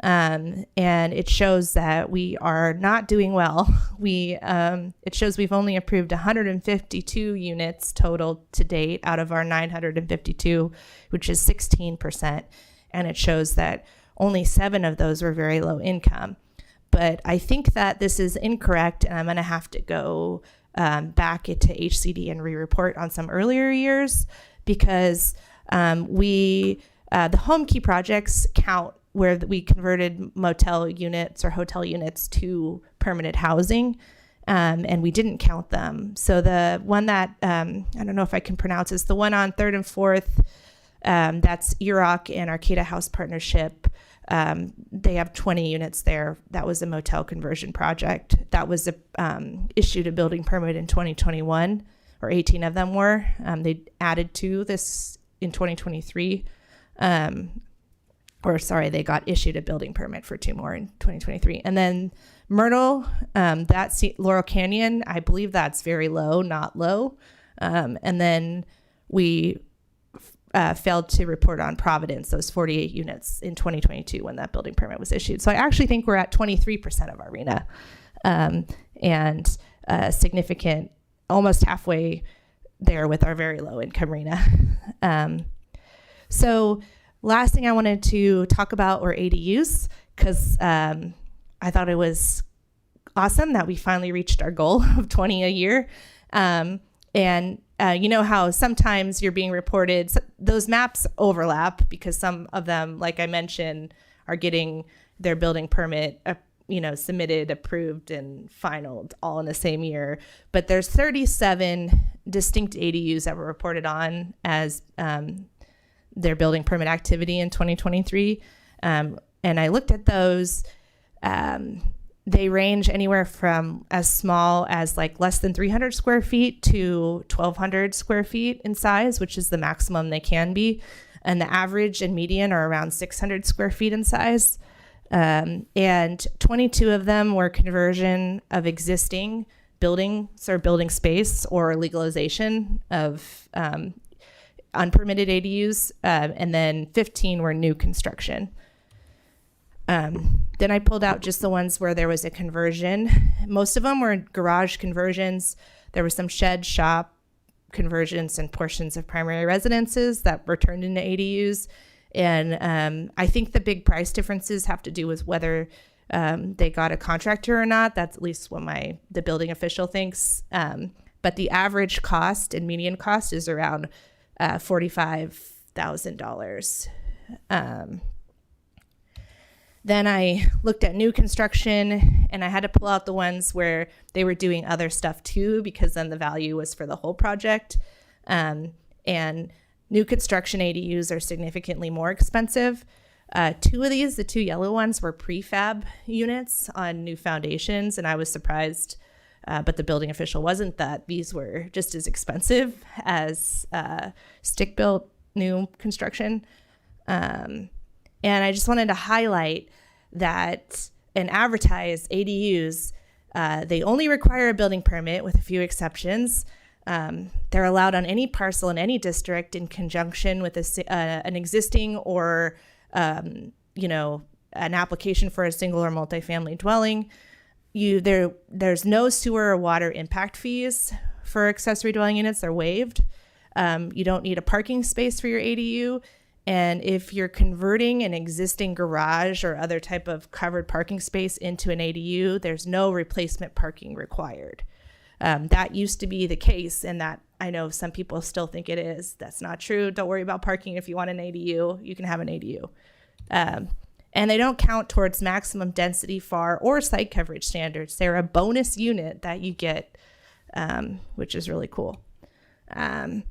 And it shows that we are not doing well. It shows we've only approved 152 units total to date out of our 952, which is 16%. And it shows that only 7 of those were very low income. But I think that this is incorrect, and I'm going to have to go back into HCD and re-report on some earlier years because the home key projects count where we converted motel units or hotel units to permanent housing, and we didn't count them. So the one that, I don't know if I can pronounce this, the one on 3rd and 4th, that's EROC and Arcata House Partnership. They have 20 units there. That was a motel conversion project. That was issued a building permit in 2021, or 18 of them were. They added to this in 2023. They got issued a building permit for 2 more in 2023. And then Myrtle, that's Laurel Canyon. I believe that's very low, not low. And then we failed to report on Providence, those 48 units in 2022 when that building permit was issued. So I actually think we're at 23% of our RENA, and significant, almost halfway there with our very low income RENA. So last thing I wanted to talk about were ADUs, because I thought it was awesome that we finally reached our goal of 20 a year. And you know how sometimes you're being reported, those maps overlap because some of them, like I mentioned, are getting their building permit, submitted, approved, and finalized all in the same year. But there's 37 distinct ADUs that were reported on as their building permit activity in 2023. And I looked at those. They range anywhere from as small as like less than 300 square feet to 1,200 square feet in size, which is the maximum they can be. And the average and median are around 600 square feet in size. And 22 of them were conversion of existing buildings or building space or legalization of unpermitted ADUs. And then 15 were new construction. Then I pulled out just the ones where there was a conversion. Most of them were garage conversions. There were some shed shop conversions and portions of primary residences that were turned into ADUs. And I think the big price differences have to do with whether they got a contractor or not. That's at least what the building official thinks. But the average cost and median cost is around $45,000. Then I looked at new construction, and I had to pull out the ones where they were doing other stuff too, because then the value was for the whole project. And new construction ADUs are significantly more expensive. Two of these, the two yellow ones, were prefab units on new foundations, and I was surprised, but the building official wasn't, that these were just as expensive as stick-built new construction. And I just wanted to highlight that and advertise ADUs, they only require a building permit with a few exceptions. They're allowed on any parcel in any district in conjunction with an existing or, an application for a single or multifamily dwelling. There's no sewer or water impact fees for accessory dwelling units. They're waived. You don't need a parking space for your ADU. And if you're converting an existing garage or other type of covered parking space into an ADU, there's no replacement parking required. That used to be the case, and that I know some people still think it is. That's not true. Don't worry about parking. If you want an ADU, you can have an ADU. And they don't count towards maximum density, FAR, or site coverage standards. They're a bonus unit that you get, which is really cool. And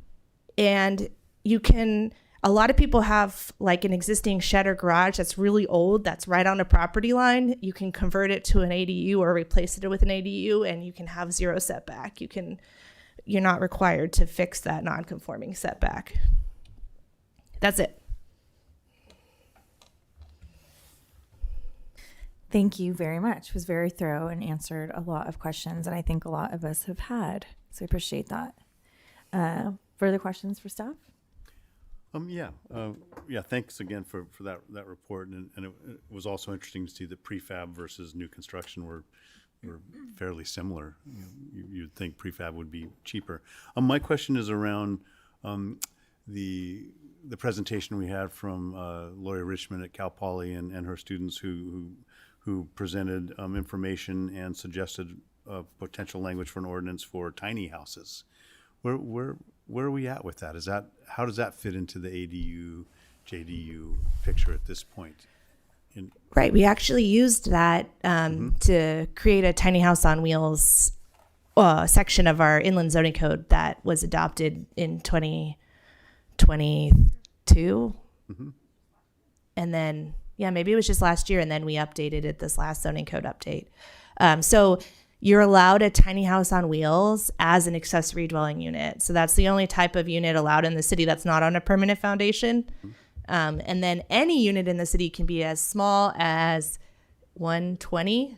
you can... A lot of people have like an existing shed or garage that's really old, that's right on a property line. You can convert it to an ADU or replace it with an ADU, and you can have zero setback. You're not required to fix that non-conforming setback. That's it. Thank you very much. It was very thorough and answered a lot of questions, and I think a lot of us have had. So I appreciate that. Further questions for staff? Thanks again for that report, and it was also interesting to see that prefab versus new construction were fairly similar. You'd think prefab would be cheaper. My question is around the presentation we had from Lori Richmond at Cal Poly and her students who presented information and suggested potential language for an ordinance for tiny houses. Where are we at with that? How does that fit into the ADU, JDU picture at this point? Right. We actually used that to create a tiny house on wheels section of our inland zoning code that was adopted in 2022. Mm-hmm. And then, maybe it was just last year, and then we updated it this last zoning code update. So you're allowed a tiny house on wheels as an accessory dwelling unit. So that's the only type of unit allowed in the city that's not on a permanent foundation. And then any unit in the city can be as small as 120,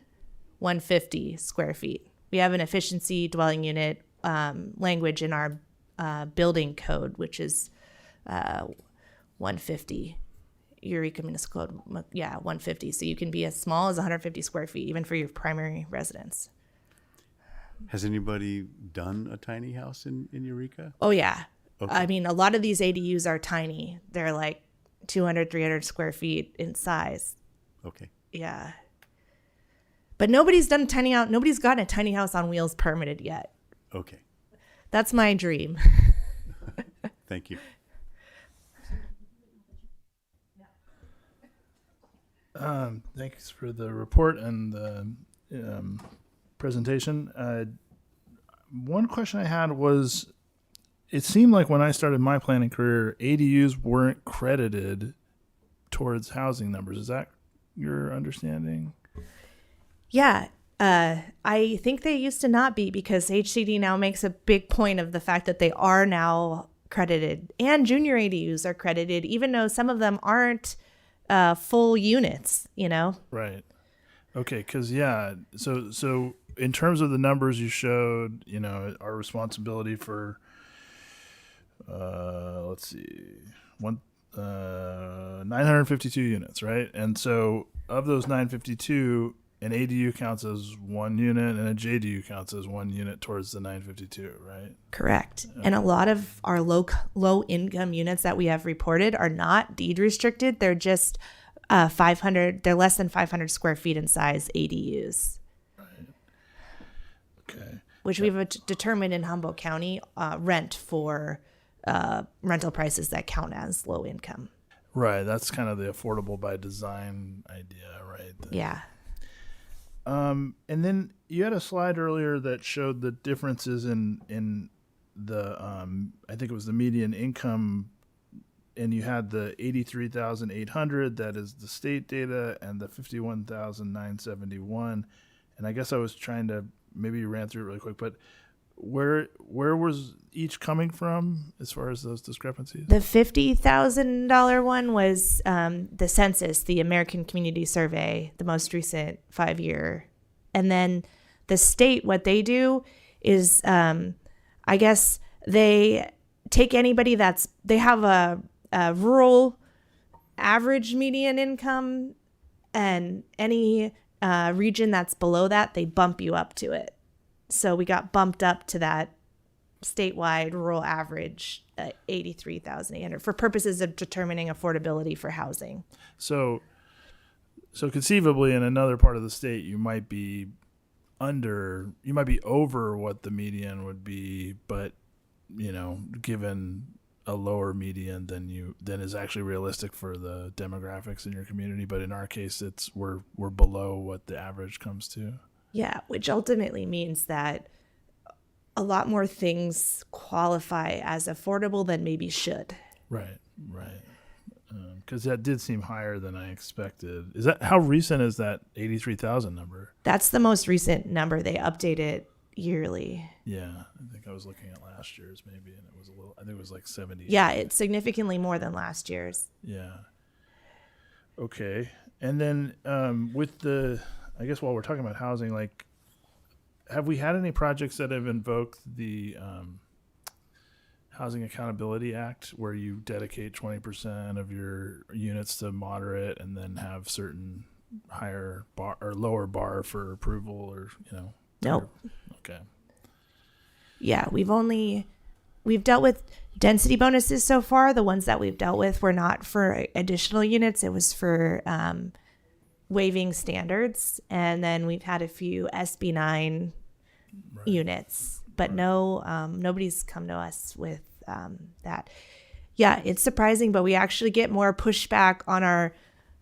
150 square feet. We have an efficiency dwelling unit language in our building code, which is 150. Eureka Municipal Code, 150. So you can be as small as 150 square feet, even for your primary residence. Has anybody done a tiny house in Eureka? Oh, yeah. Okay. I mean, a lot of these ADUs are tiny. They're like 200, 300 square feet in size. Okay. Yeah. But nobody's gotten a tiny house on wheels permitted yet. Okay. That's my dream. Thank you. Thanks for the report and the presentation. One question I had was, it seemed like when I started my planning career, ADUs weren't credited towards housing numbers. Is that your understanding? Yeah. I think they used to not be, because HCD now makes a big point of the fact that they are now credited, and junior ADUs are credited, even though some of them aren't full units, you know? Right. Okay. Because so in terms of the numbers you showed, our responsibility for, let's see, 952 units, right? And so of those 952, an ADU counts as 1 unit and a JDU counts as 1 unit towards the 952, right? Correct. And a lot of our low income units that we have reported are not deed restricted. They're just 500. They're less than 500 square feet in size ADUs. Right. Okay. Which we've determined in Humboldt County rent for rental prices that count as low income. Right. That's kind of the affordable by design idea, right? Yeah. And then you had a slide earlier that showed the differences in the I think it was the median income, and you had the 83,800 that is the state data, and the 51,971. And I guess I was trying to, maybe you ran through it really quick, but where was each coming from as far as those discrepancies? The $50,000 one was the census, the American Community Survey, the most recent 5-year. And then the state, what they do is, I guess they take anybody they have a rural average median income, and any region that's below that, they bump you up to it. So we got bumped up to that statewide rural average, 83,800, for purposes of determining affordability for housing. So conceivably in another part of the state, you might be over what the median would be, but given a lower median than is actually realistic for the demographics in your community. But in our case, we're below what the average comes to. Yeah, which ultimately means that a lot more things qualify as affordable than maybe should. Right. Because that did seem higher than I expected. How recent is that 83,000 number? That's the most recent number. They update it yearly. Yeah, I think I was looking at last year's maybe, and it was I think it was like 70. Yeah, it's significantly more than last year's. Yeah. Okay. And then I guess while we're talking about housing, like, have we had any projects that have invoked the Housing Accountability Act, where you dedicate 20% of your units to moderate and then have certain higher bar or lower bar for approval, or Nope. Okay. Yeah, we've dealt with density bonuses so far. The ones that we've dealt with were not for additional units. It was for waiving standards. And then we've had a few SB 9 units, but nobody's come to us with that. Yeah, it's surprising, but we actually get more pushback on our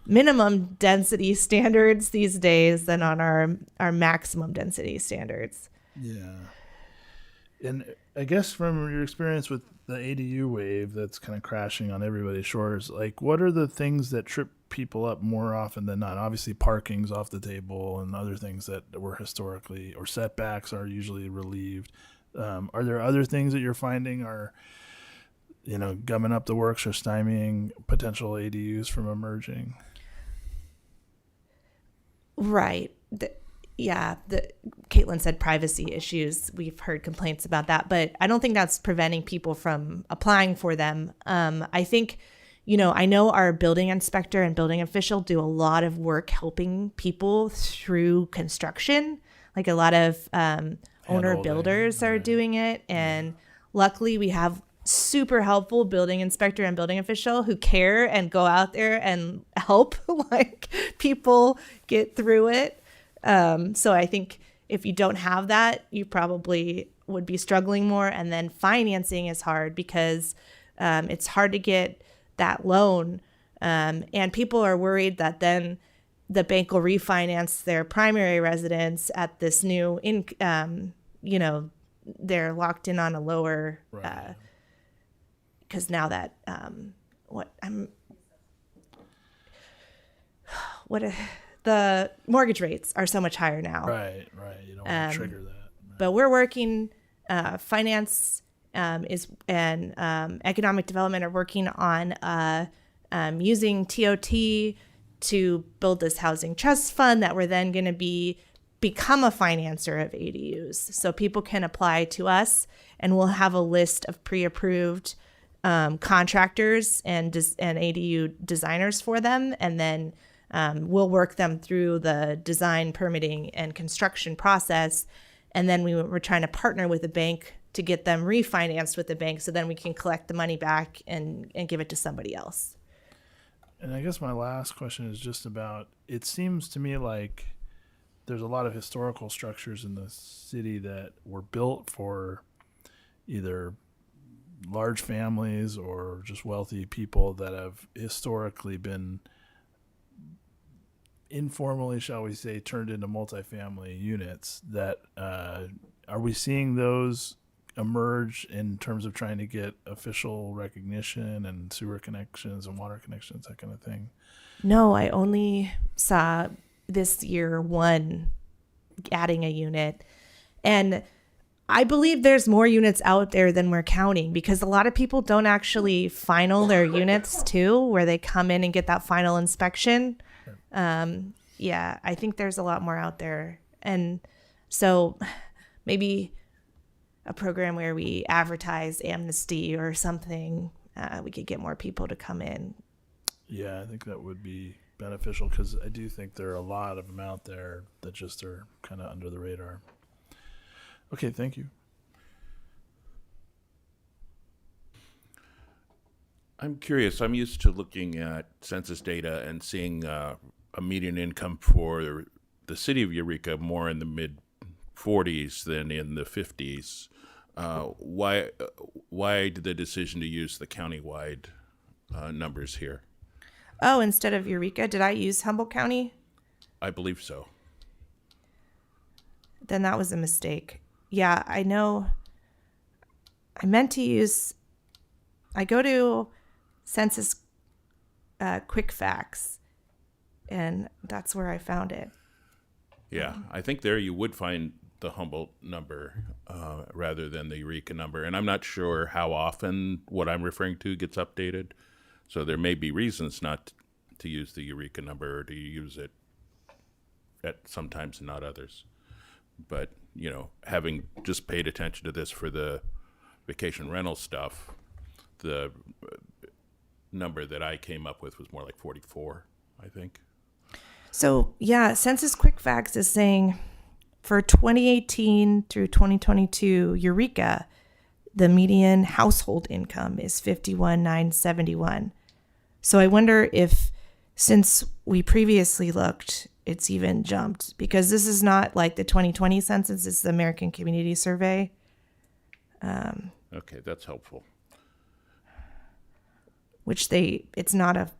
minimum density standards these days than on our maximum density standards. Yeah. And I guess from your experience with the ADU wave that's kind of crashing on everybody's shores, like, what are the things that trip people up more often than not? Obviously, parking's off the table, and other things that were historically, or setbacks are usually relieved. Are there other things that you're finding are, gumming up the works or stymieing potential ADUs from emerging? Right. Caitlin said privacy issues. We've heard complaints about that, but I don't think that's preventing people from applying for them. I think, I know our building inspector and building official do a lot of work helping people through construction. Like, a lot of owner builders are doing it. And luckily we have super helpful building inspector and building official who care and go out there and help like people get through it. So I think if you don't have that, you probably would be struggling more. And then financing is hard because it's hard to get that loan. And people are worried that then the bank will refinance their primary residence at this new, they're locked in on a lower, because now that, the mortgage rates are so much higher now. Right. You don't want to trigger that. But we're working, finance and economic development are working on using TOT to build this housing trust fund that we're then going to become a financer of ADUs. So people can apply to us, and we'll have a list of pre-approved contractors and ADU designers for them, and then we'll work them through the design, permitting, and construction process. And then we're trying to partner with a bank to get them refinanced with the bank, so then we can collect the money back and give it to somebody else. And I guess my last question is just about, it seems to me like there's a lot of historical structures in the city that were built for either large families or just wealthy people that have historically been informally, shall we say, turned into multifamily units. That are we seeing those emerge in terms of trying to get official recognition and sewer connections and water connections, that kind of thing? No, I only saw this year one adding a unit. And I believe there's more units out there than we're counting, because a lot of people don't actually final their units too, where they come in and get that final inspection. Yeah, I think there's a lot more out there. And so maybe a program where we advertise amnesty or something, we could get more people to come in. Yeah, I think that would be beneficial, because I do think there are a lot of them out there that just are kind of under the radar. Okay, thank you. I'm curious. I'm used to looking at census data and seeing a median income for the city of Eureka more in the mid 40s than in the 50s. Why did the decision to use the countywide numbers here? Oh, instead of Eureka, did I use Humboldt County? I believe so. Then that was a mistake. Yeah, I know. I meant to use, I go to Census Quick Facts, and that's where I found it. Yeah, I think there you would find the Humboldt number rather than the Eureka number. And I'm not sure how often what I'm referring to gets updated. So there may be reasons not to use the Eureka number, or to use it at sometimes and not others. But, having just paid attention to this for the vacation rental stuff, the number that I came up with was more like 44, I think. So, yeah, Census Quick Facts is saying for 2018 through 2022, Eureka, the median household income is $51,971. So I wonder if, since we previously looked, it's even jumped, because this is not like the 2020 census, it's the American Community Survey. Okay, that's helpful. Which it's not a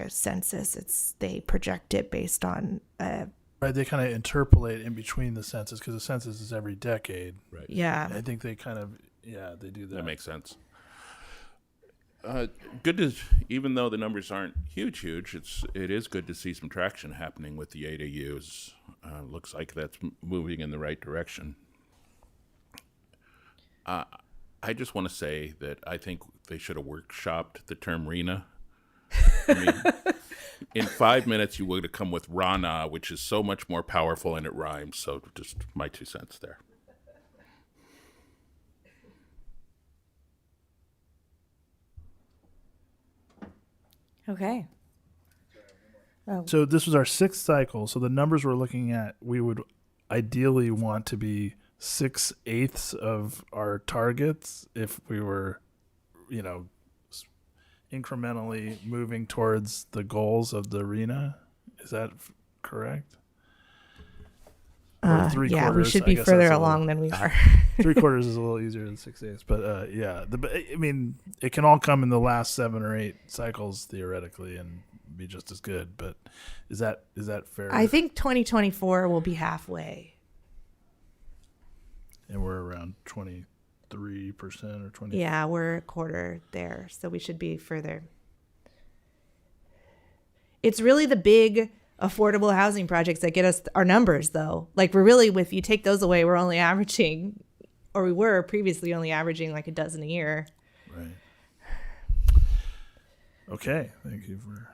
census, they project it based on Right, they kind of interpolate in between the census, because the census is every decade. Right. Yeah. I think they kind of, they do that. That makes sense. Good to, even though the numbers aren't huge, it is good to see some traction happening with the ADUs. Looks like that's moving in the right direction. I just want to say that I think they should have workshopped the term RHNA. I mean, in 5 minutes, you would have come with Rana, which is so much more powerful and it rhymes. So just my 2 cents there. Okay. So this was our 6th cycle. So the numbers we're looking at, we would ideally want to be 6/8 of our targets if we were, incrementally moving towards the goals of the RHNA. Is that correct? Or 3/4. Yeah, we should I be guess further that's a little- along than we are. 3/4 is a little easier than 6/8, but yeah. I mean, it can all come in the last 7 or 8 cycles theoretically and be just as good. But is that fair? I think 2024 will be halfway. And we're around 23% or 20. Yeah, we're a quarter there, so we should be further. It's really the big affordable housing projects that get us our numbers, though. Like, we're really, if you take those away, we're only averaging, or we were previously only averaging like a dozen a year. Right. Okay. Thank you for.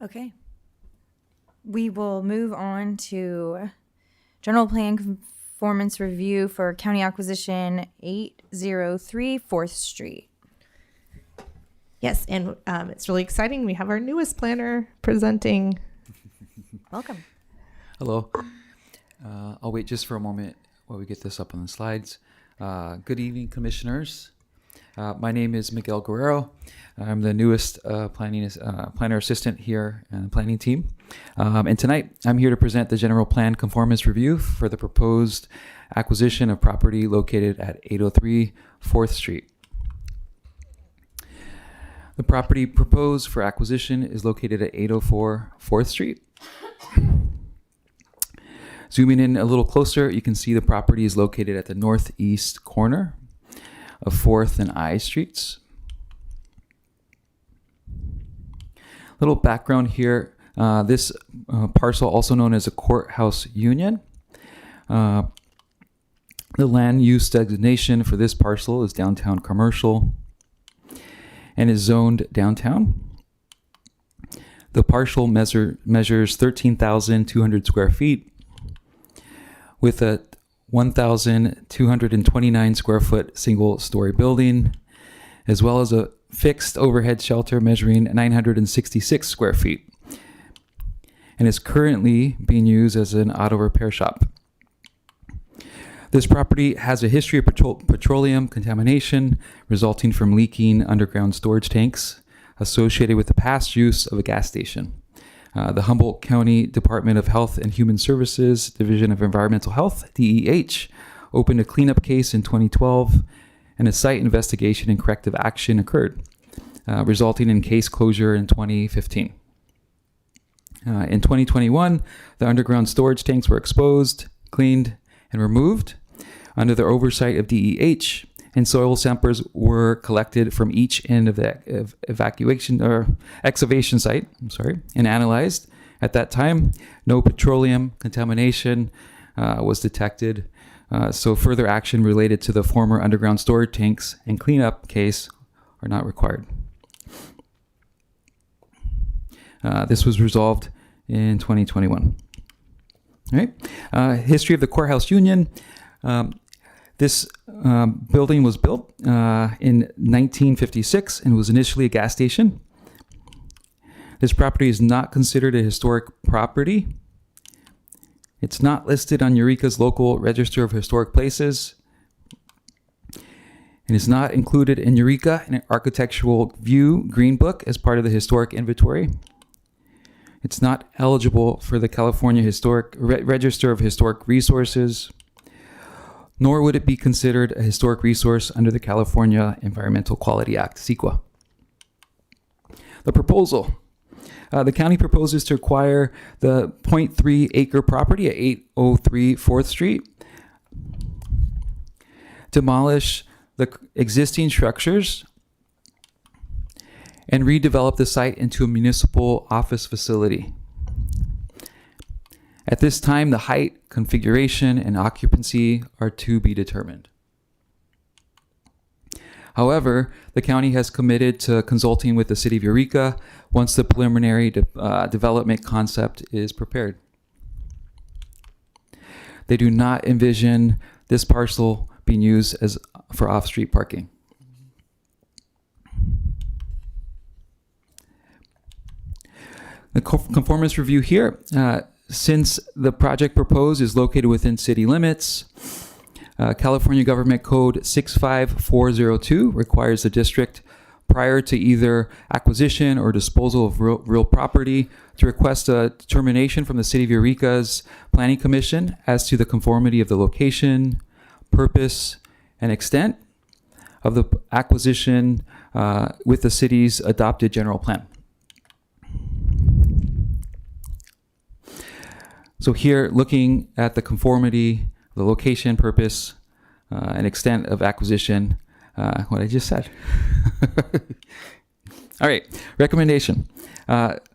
Okay. We will move on to general plan conformance review for county acquisition 803 4th Street. Yes, and it's really exciting. We have our newest planner presenting. Welcome. Hello. I'll wait just for a moment while we get this up on the slides. Good evening, commissioners. My name is Miguel Guerrero. I'm the newest planner assistant here in the planning team. And tonight, I'm here to present the general plan conformance review for the proposed acquisition of property located at 803 4th Street. The property proposed for acquisition is located at 804 4th Street. Zooming in a little closer, you can see the property is located at the northeast corner of 4th and I Streets. Little background here. This parcel, also known as a courthouse union. The land use designation for this parcel is downtown commercial and is zoned downtown. The parcel measures 13,200 square feet with a 1,229 square foot single story building, as well as a fixed overhead shelter measuring 966 square feet, and is currently being used as an auto repair shop. This property has a history of petroleum contamination resulting from leaking underground storage tanks associated with the past use of a gas station. The Humboldt County Department of Health and Human Services, Division of Environmental Health, DEH, opened a cleanup case in 2012, and a site investigation and corrective action occurred, resulting in case closure in 2015. In 2021, the underground storage tanks were exposed, cleaned, and removed under the oversight of DEH, and soil samples were collected from each end of the excavation site, and analyzed. At that time, no petroleum contamination was detected, so further action related to the former underground storage tanks and cleanup case are not required. This was resolved in 2021. All right. History of the Courthouse Union. This building was built in 1956 and was initially a gas station. This property is not considered a historic property. It's not listed on Eureka's local register of historic places, and is not included in Eureka and Architectural View Green Book as part of the historic inventory. It's not eligible for the California Register of Historic Resources, nor would it be considered a historic resource under the California Environmental Quality Act, CEQA. The proposal. The county proposes to acquire the 0.3 acre property at 803 4th Street, demolish the existing structures, and redevelop the site into a municipal office facility. At this time, the height, configuration, and occupancy are to be determined. However, the county has committed to consulting with the city of Eureka once the preliminary development concept is prepared. They do not envision this parcel being used for off-street parking. The conformance review here. Since the project proposed is located within city limits, California Government Code 65402 requires the district prior to either acquisition or disposal of real property to request a determination from the City of Eureka's Planning Commission as to the conformity of the location, purpose, and extent of the acquisition with the city's adopted general plan. So here, looking at the conformity, the location, purpose, and extent of acquisition, what I just said. All right, recommendation.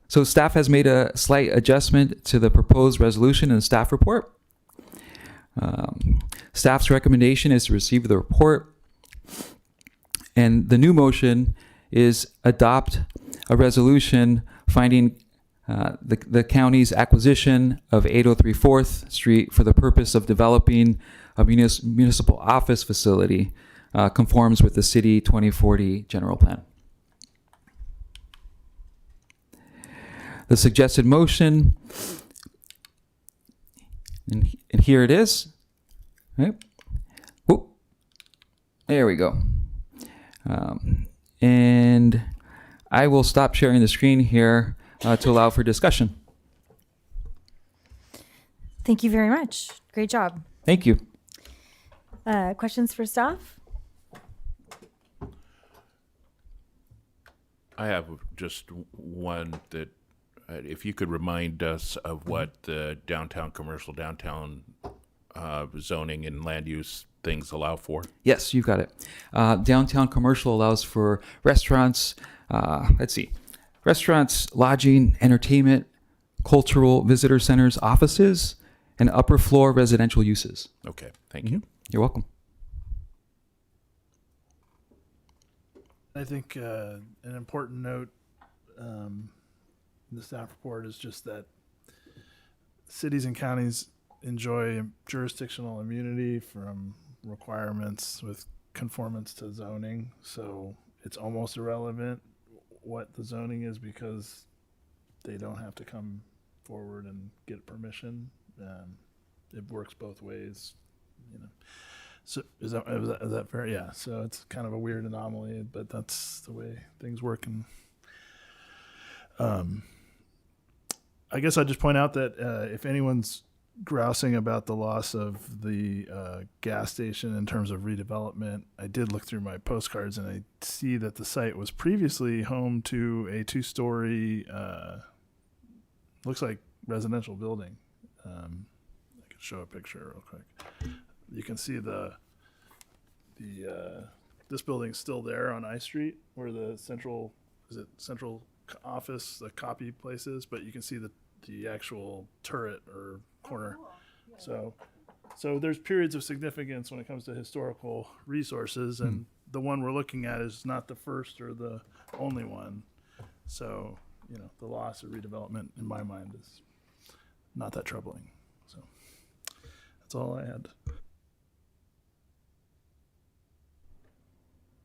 So staff has made a slight adjustment to the proposed resolution in the staff report. Staff's recommendation is to receive the report, and the new motion is adopt a resolution finding the county's acquisition of 803 4th Street for the purpose of developing a municipal office facility conforms with the City 2040 general plan. The suggested motion, and here it is. Right. Whoop. There we go. And I will stop sharing the screen here to allow for discussion. Thank you very much. Great job. Thank you. Questions for staff? I have just one that, if you could remind us of what the downtown commercial, downtown zoning and land use things allow for. Yes, you got it. Downtown commercial allows for restaurants, restaurants, lodging, entertainment, cultural visitor centers, offices, and upper floor residential uses. Okay, thank you. You're welcome. I think an important note in the staff report is just that cities and counties enjoy jurisdictional immunity from requirements with conformance to zoning. So it's almost irrelevant what the zoning is because they don't have to come forward and get permission. It works both ways, you know. So is that fair? Yeah. So it's kind of a weird anomaly, but that's the way things work. And I guess I'd just point out that if anyone's grousing about the loss of the gas station in terms of redevelopment, I did look through my postcards and I see that the site was previously home to a 2-story, looks like residential building. I could show a picture real quick. You can see this building's still there on I Street where the central office, the copy place is, but you can see the actual turret or corner. So there's periods of significance when it comes to historical resources, and the one we're looking at is not the first or the only one. So, you know, the loss of redevelopment in my mind is not that troubling. So that's all I had.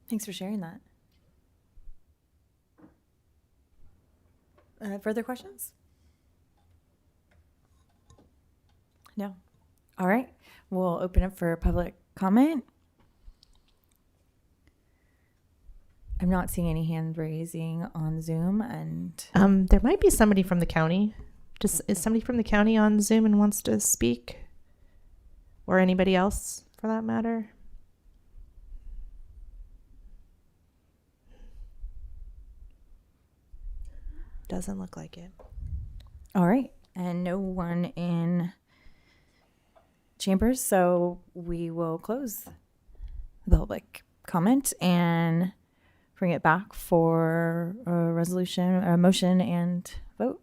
Thanks for sharing that. Further questions? No. All right. We'll open up for public comment. I'm not seeing any hand raising on Zoom, and There might be somebody from the county. Is somebody from the county on Zoom and wants to speak? Or anybody else for that matter? Doesn't look like it. all right. And no one in chambers, so we will close the public comment and bring it back for a resolution, a motion, and vote.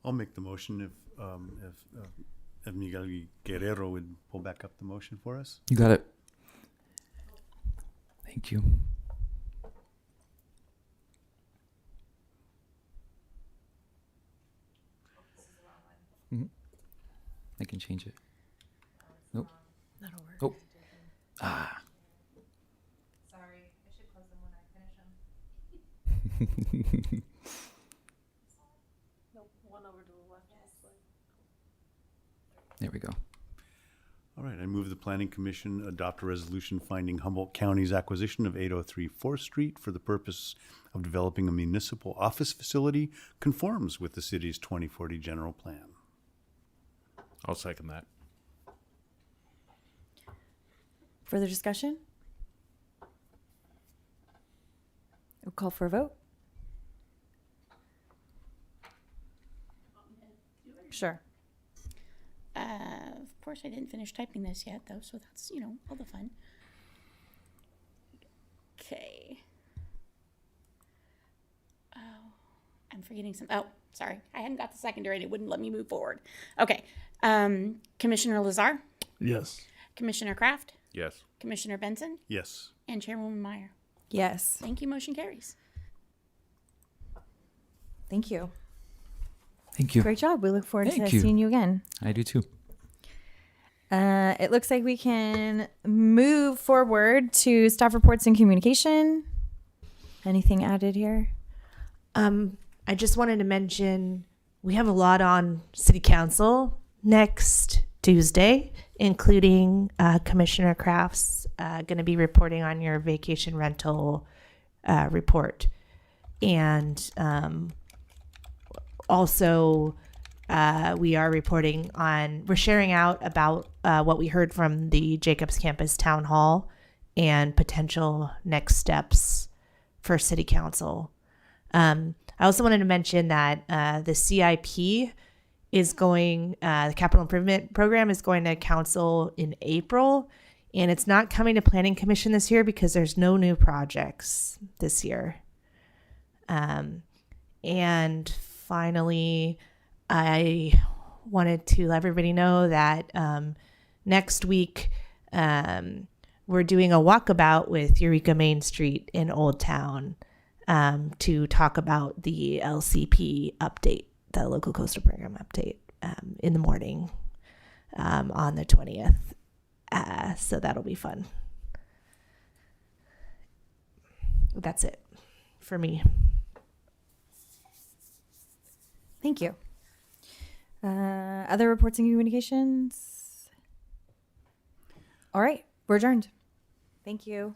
I'll make the motion if Miguel Guerrero would pull back up the motion for us. You got it. Thank you. I can change it. Nope. That'll work. Oh. Ah. Sorry, I should close them when I finish them. One over to the left. There we go. All right, I move the Planning Commission adopt a resolution finding Humboldt County's acquisition of 803 4th Street for the purpose of developing a municipal office facility conforms with the city's 2040 general plan. I'll second that. Further discussion? We'll call for a vote. Sure. Of course, I didn't finish typing this yet, though, so that's, you know, all the fun. Okay. Oh, I'm forgetting some. Oh, sorry. I hadn't got the secondary and it wouldn't let me move forward. Okay. Commissioner Lazar, Yes. Commissioner Kraft, Yes. Commissioner Benson, Yes. and Chairwoman Meyer. Yes. Thank you. Motion carries. Thank you. Thank you. Great job. We look forward Thank to you. seeing you again. I do too. It looks like we can move forward to staff reports and communication. Anything added here? I just wanted to mention we have a lot on City Council next Tuesday, including Commissioner Kraft's going to be reporting on your vacation rental report. And also, we are reporting on, we're sharing out about what we heard from the Jacobs Campus Town Hall and potential next steps for City Council. I also wanted to mention that the CIP is going, the Capital Improvement Program is going to council in April, and it's not coming to Planning Commission this year because there's no new projects this year. And finally, I wanted to let everybody know that next week we're doing a walkabout with Eureka Main Street in Old Town to talk about the LCP update, the local coastal program update, in the morning on the 20th. So that'll be fun. That's it for me. Thank you. Other reports and communications? All right, we're adjourned. Thank you.